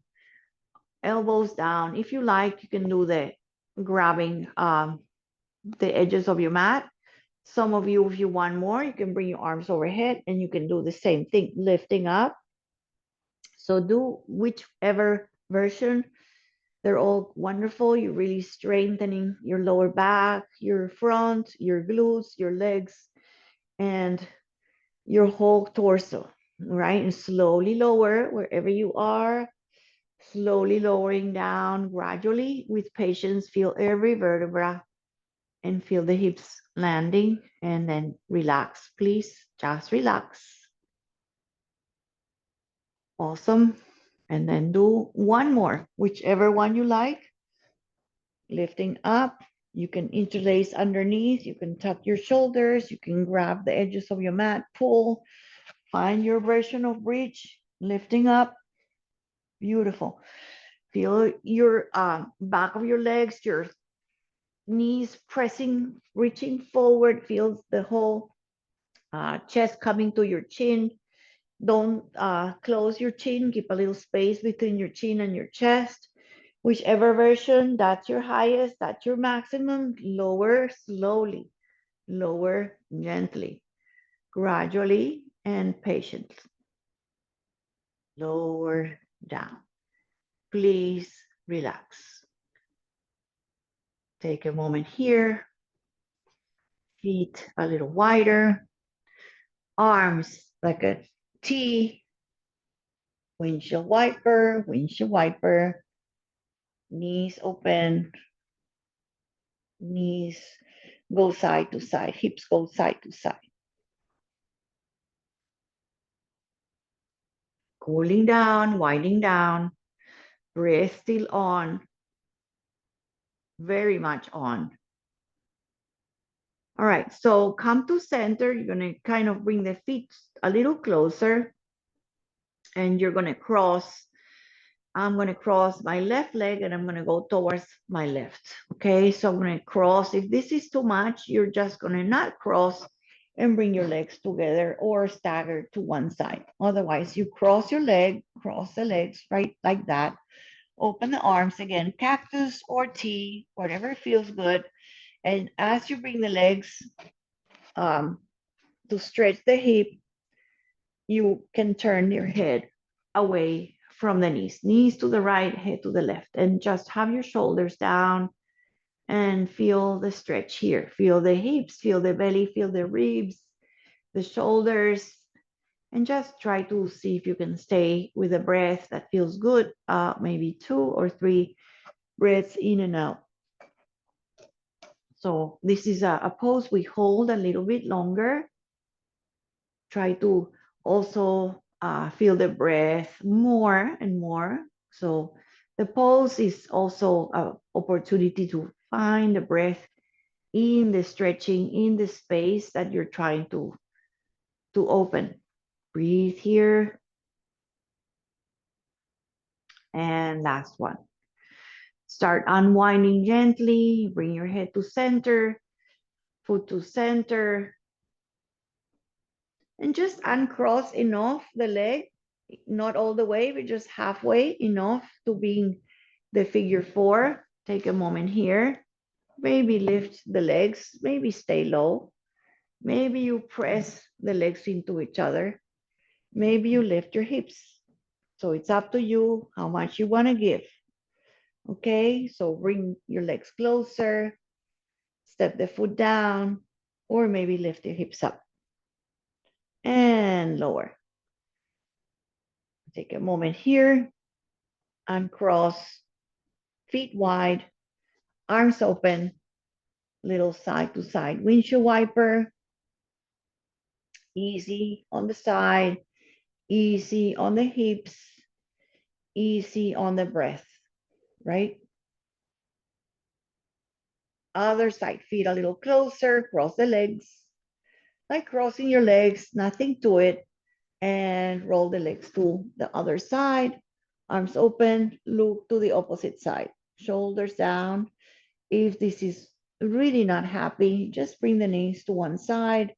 elbows down. If you like, you can do the grabbing the edges of your mat. Some of you, if you want more, you can bring your arms overhead and you can do the same thing, lifting up. So do whichever version. They're all wonderful. You're really strengthening your lower back, your front, your glutes, your legs, and your whole torso, right? And slowly lower wherever you are, slowly lowering down gradually with patience. Feel every vertebra and feel the hips landing, and then relax, please. Just relax. Awesome. And then do one more, whichever one you like. Lifting up. You can interlace underneath. You can tuck your shoulders. You can grab the edges of your mat, pull. Find your version of bridge. Lifting up. Beautiful. Feel your back of your legs, your knees pressing, reaching forward. Feel the whole chest coming to your chin. Don't close your chin. Keep a little space between your chin and your chest. Whichever version, that's your highest, that's your maximum. Lower slowly, lower gently, gradually and patiently. Lower down. Please relax. Take a moment here. Feet a little wider. Arms like a T. Windshield wiper, windshield wiper. Knees open. Knees go side to side. Hips go side to side. Cooling down, winding down. Breath still on. Very much on. All right, so come to center. You're going to kind of bring the feet a little closer, and you're going to cross. I'm going to cross my left leg and I'm going to go towards my left. Okay, so I'm going to cross. If this is too much, you're just going to not cross and bring your legs together or stagger to one side. Otherwise, you cross your leg, cross the legs right like that. Open the arms again, cactus or T, whatever feels good. And as you bring the legs to stretch the hip, you can turn your head away from the knees, knees to the right, head to the left, and just have your shoulders down and feel the stretch here. Feel the hips, feel the belly, feel the ribs, the shoulders, and just try to see if you can stay with a breath that feels good, maybe 2 or 3 breaths in and out. So this is a pose we hold a little bit longer. Try to also feel the breath more and more. So the pose is also an opportunity to find the breath in the stretching, in the space that you're trying to open. Breathe here. And last one. Start unwinding gently. Bring your head to center, foot to center, and just uncross enough the leg, not all the way, but just halfway enough to being the figure 4. Take a moment here. Maybe lift the legs, maybe stay low. Maybe you press the legs into each other. Maybe you lift your hips. So it's up to you how much you want to give. Okay, so bring your legs closer, step the foot down, or maybe lift your hips up and lower. Take a moment here, uncross, feet wide, arms open, little side to side windshield wiper. Easy on the side, easy on the hips, easy on the breath, right? Other side, feet a little closer, cross the legs, like crossing your legs, nothing to it, and roll the legs to the other side. Arms open, look to the opposite side, shoulders down. If this is really not happy, just bring the knees to one side.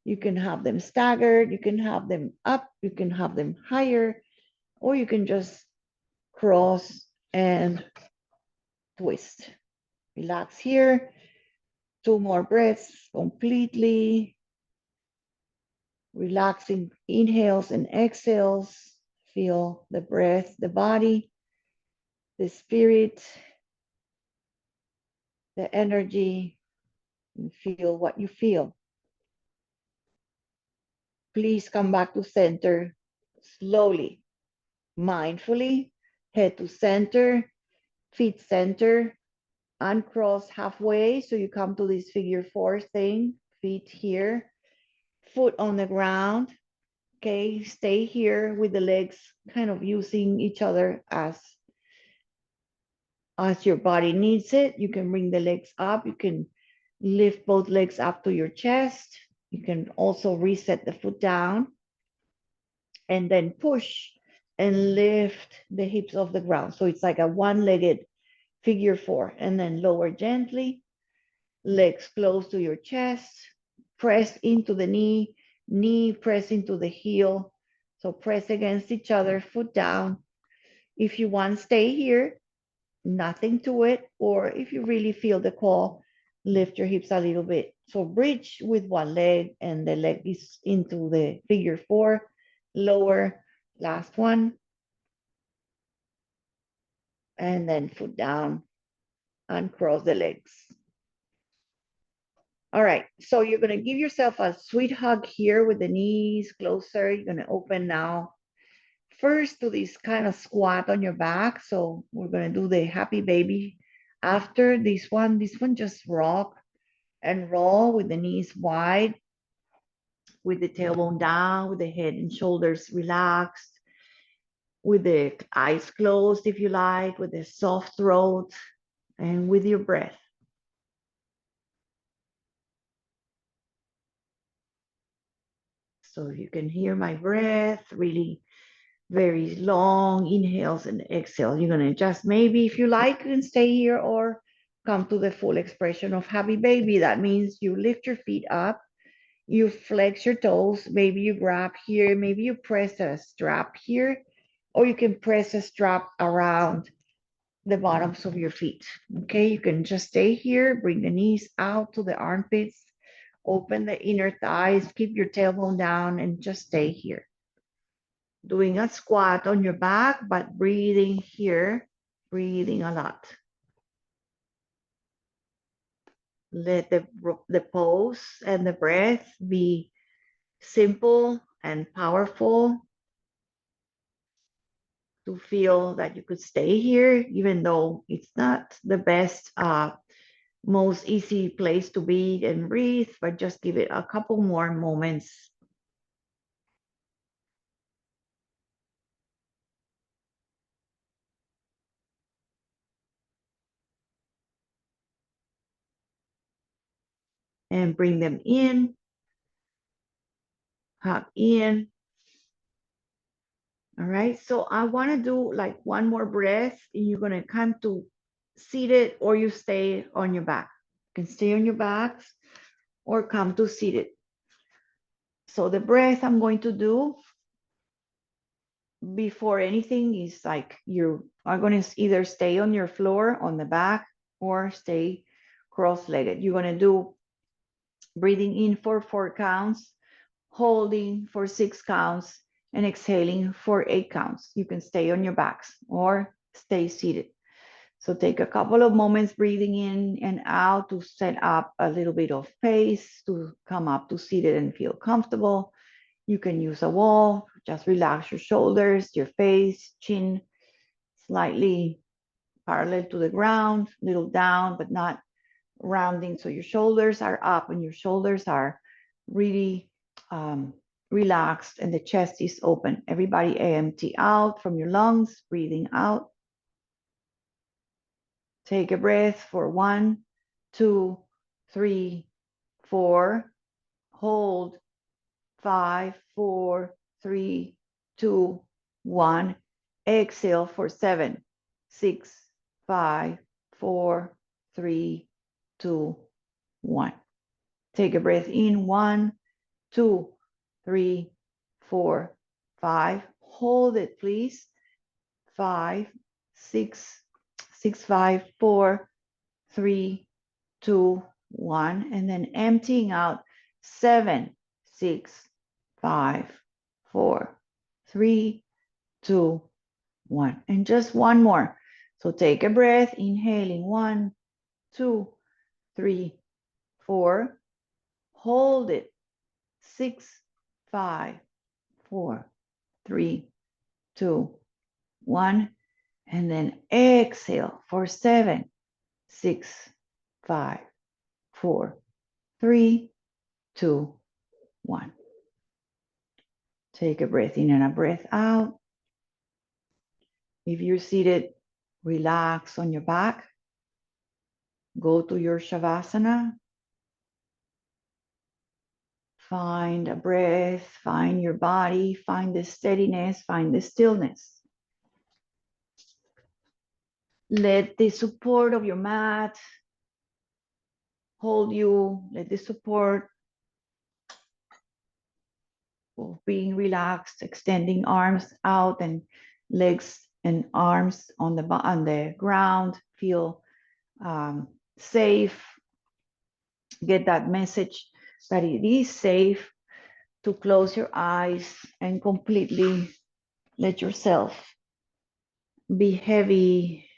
You can have them staggered, you can have them up, you can have them higher, or you can just cross and twist. Relax here. 2 more breaths completely. Relaxing inhales and exhales. Feel the breath, the body. the spirit, the energy, and feel what you feel. Please come back to center slowly, mindfully, head to center, feet center, uncross halfway. So you come to this figure four thing, feet here, foot on the ground. Okay, stay here with the legs kind of using each other as your body needs it. You can bring the legs up. You can lift both legs up to your chest. You can also reset the foot down and then push and lift the hips off the ground. So it's like a one-legged figure four, and then lower gently, legs close to your chest, press into the knee press into the heel. So press against each other, foot down. If you want, stay here, nothing to it. Or if you really feel the call, lift your hips a little bit. So bridge with one leg and the leg is into the figure four, lower, last one. And then foot down, uncross the legs. All right, so you're gonna give yourself a sweet hug here with the knees closer. You're gonna open now first to this kind of squat on your back. So we're gonna do the happy baby. After this one just rock and roll with the knees wide, with the tailbone down, with the head and shoulders relaxed, with the eyes closed if you like, with the soft throat, and with your breath. So you can hear my breath, really very long inhales and exhales. You're gonna just maybe, if you like, you can stay here or come to the full expression of happy baby. That means you lift your feet up, you flex your toes, maybe you grab here, maybe you press a strap here, or you can press a strap around the bottoms of your feet. Okay, you can just stay here, bring the knees out to the armpits, open the inner thighs, keep your tailbone down, and just stay here. Doing a squat on your back, but breathing here, breathing a lot. Let the pose and the breath be simple and powerful, to feel that you could stay here, even though it's not the best, most easy place to be and breathe, but just give it a couple more moments. And bring them in, hug in. All right, so I want to do like one more breath, and you're going to come to seated, or you stay on your back. You can stay on your backs or come to seated. So the breath I'm going to do before anything is like you are going to either stay on your floor on the back or stay cross-legged. You're going to do breathing in for 4 counts, holding for 6 counts, and exhaling for 8 counts. You can stay on your backs or stay seated. So take a couple of moments breathing in and out to set up a little bit of pace to come up to seated and feel comfortable. You can use a wall, just relax your shoulders, your face, chin slightly parallel to the ground, little down, but not rounding. So your shoulders are up and your shoulders are really relaxed and the chest is open. Everybody empty out from your lungs, breathing out. Take a breath for 1, 2, 3, 4. Hold 5, 4, 3, 2, 1. Exhale for 7, 6, 5, 4, 3, 2, 1. Take a breath in. 1, 2, 3, 4, 5. Hold it, please. 5, 6, 6, 5, 4, 3, 2, 1. And then emptying out. 7, 6, 5, 4, 3, 2, 1. And just one more. So take a breath, inhaling 1, 2, 3, 4. Hold it. 6, 5, 4, 3, 2, 1. And then exhale for 7, 6, 5, 4, 3, 2, 1. Take a breath in and a breath out. If you're seated, relax on your back. Go to your Shavasana. Find a breath, find your body, find the steadiness, find the stillness. Let the support of your mat hold you. Let the support of being relaxed, extending arms out and legs and arms on the ground feel safe. Get that message that it is safe to close your eyes and completely let yourself be heavy,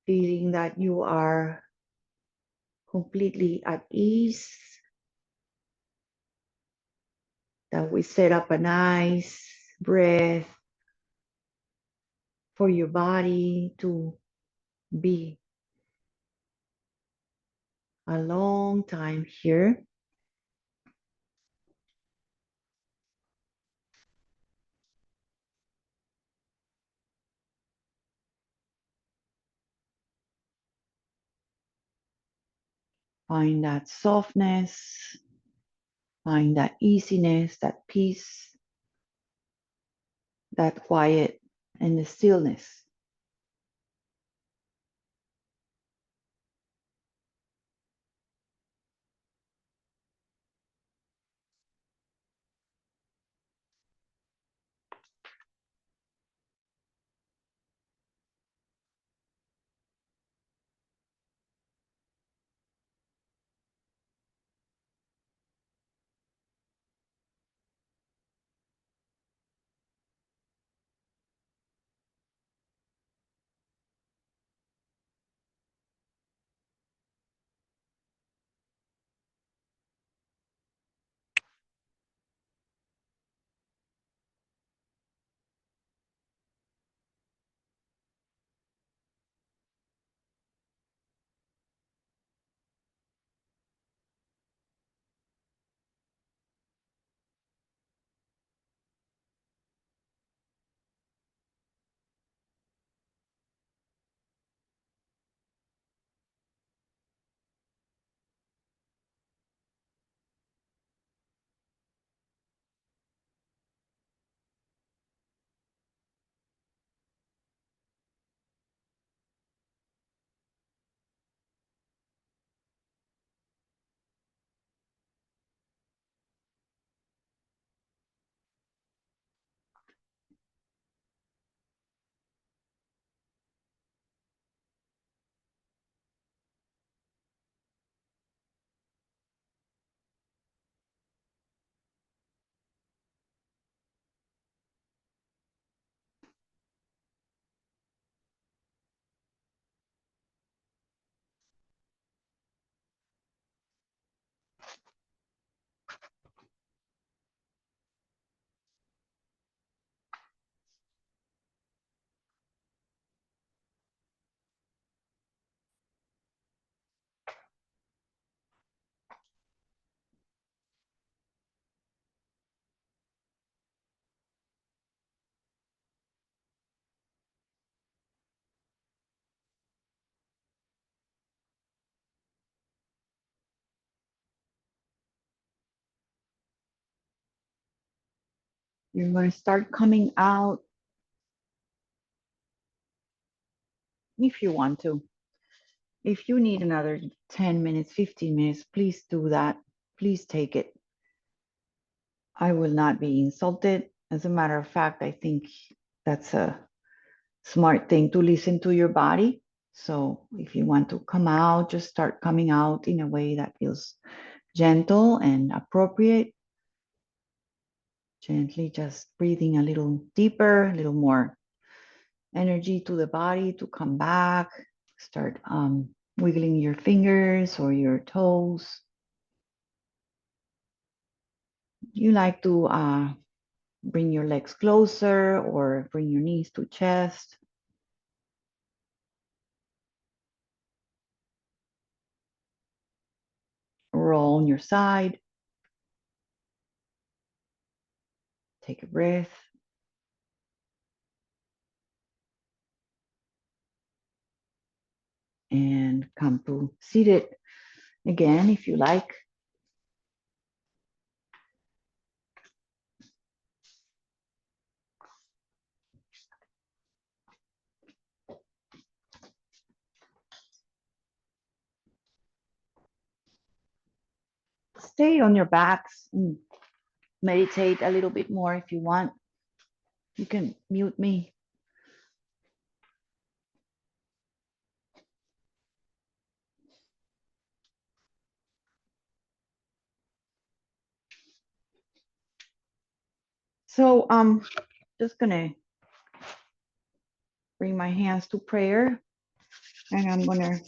feeling that you are completely at ease, that we set up a nice breath for your body to be a long time here. Find that softness, find that easiness, that peace, that quiet, and the stillness. You're going to start coming out if you want to. If you need another 10 minutes, 15 minutes, please do that. Please take it. I will not be insulted. As a matter of fact, I think that's a smart thing to listen to your body. So if you want to come out, just start coming out in a way that feels gentle and appropriate. Gently just breathing a little deeper, a little more energy to the body to come back. Start wiggling your fingers or your toes. You like to bring your legs closer or bring your knees to chest. Roll on your side. Take a breath. And come to seated again if you like. Stay on your backs and meditate a little bit more if you want. You can mute me. So I'm just gonna bring my hands to prayer, and I'm gonna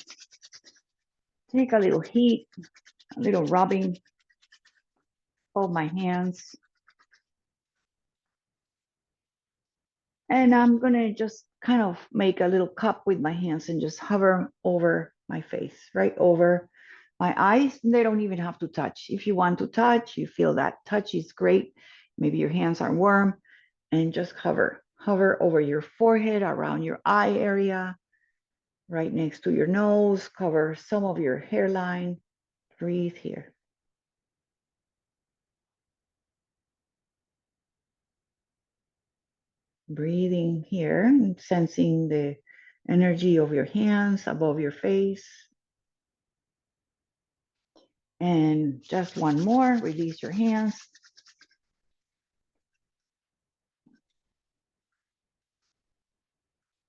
take a little heat, a little rubbing of my hands. And I'm gonna just kind of make a little cup with my hands and just hover over my face, right over my eyes. They don't even have to touch. If you want to touch, you feel that touch is great. Maybe your hands are warm, and just hover over your forehead, around your eye area, right next to your nose, cover some of your hairline. Breathe here. Breathing here and sensing the energy of your hands above your face. And just one more, release your hands.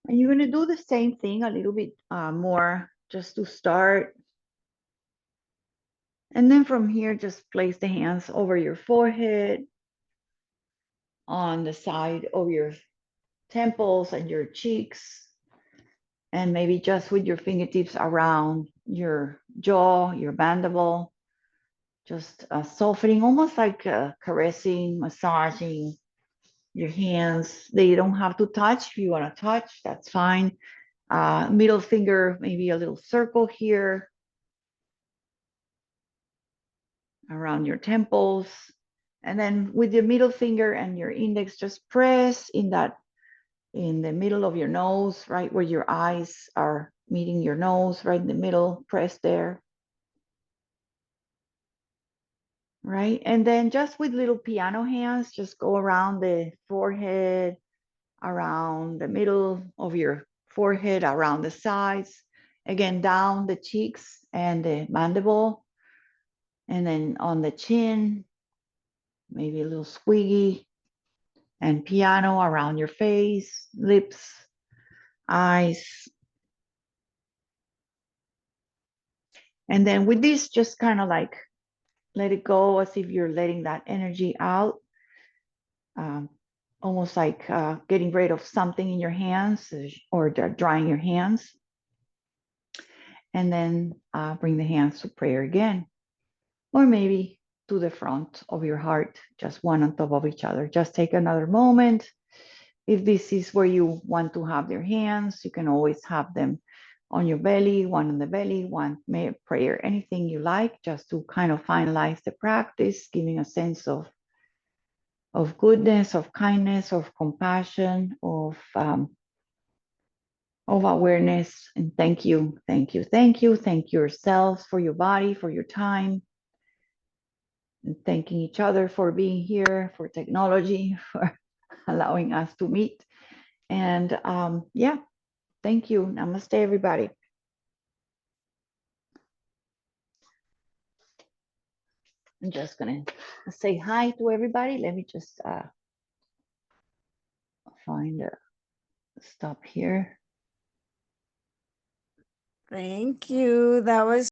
And you're going to do the same thing a little bit more just to start. And then from here, just place the hands over your forehead, on the side of your temples and your cheeks, and maybe just with your fingertips around your jaw, your mandible, just softening, almost like caressing, massaging your hands. They don't have to touch. If you want to touch, that's fine. Middle finger, maybe a little circle here around your temples. And then with your middle finger and your index, just press in the middle of your nose, right where your eyes are meeting your nose, right in the middle, press there. Right. And then just with little piano hands, just go around the forehead, around the middle of your forehead, around the sides, again, down the cheeks and the mandible, and then on the chin, maybe a little squeaky, and piano around your face, lips, eyes. And then with this, just kind of like let it go as if you're letting that energy out. Um, Almost like getting rid of something in your hands or drying your hands. And then bring the hands to prayer again. Or maybe to the front of your heart, just one on top of each other. Just take another moment. If this is where you want to have your hands, you can always have them on your belly, one on the belly, one prayer, anything you like, just to kind of finalize the practice, giving a sense of goodness, of kindness, of compassion, of awareness. And thank you, thank you, thank you. Thank yourselves for your body, for your time. And thanking each other for being here, for technology, for allowing us to meet. And yeah, thank you. Namaste, everybody. I'm just gonna say hi to everybody. Let me just find a stop here. Thank you. That was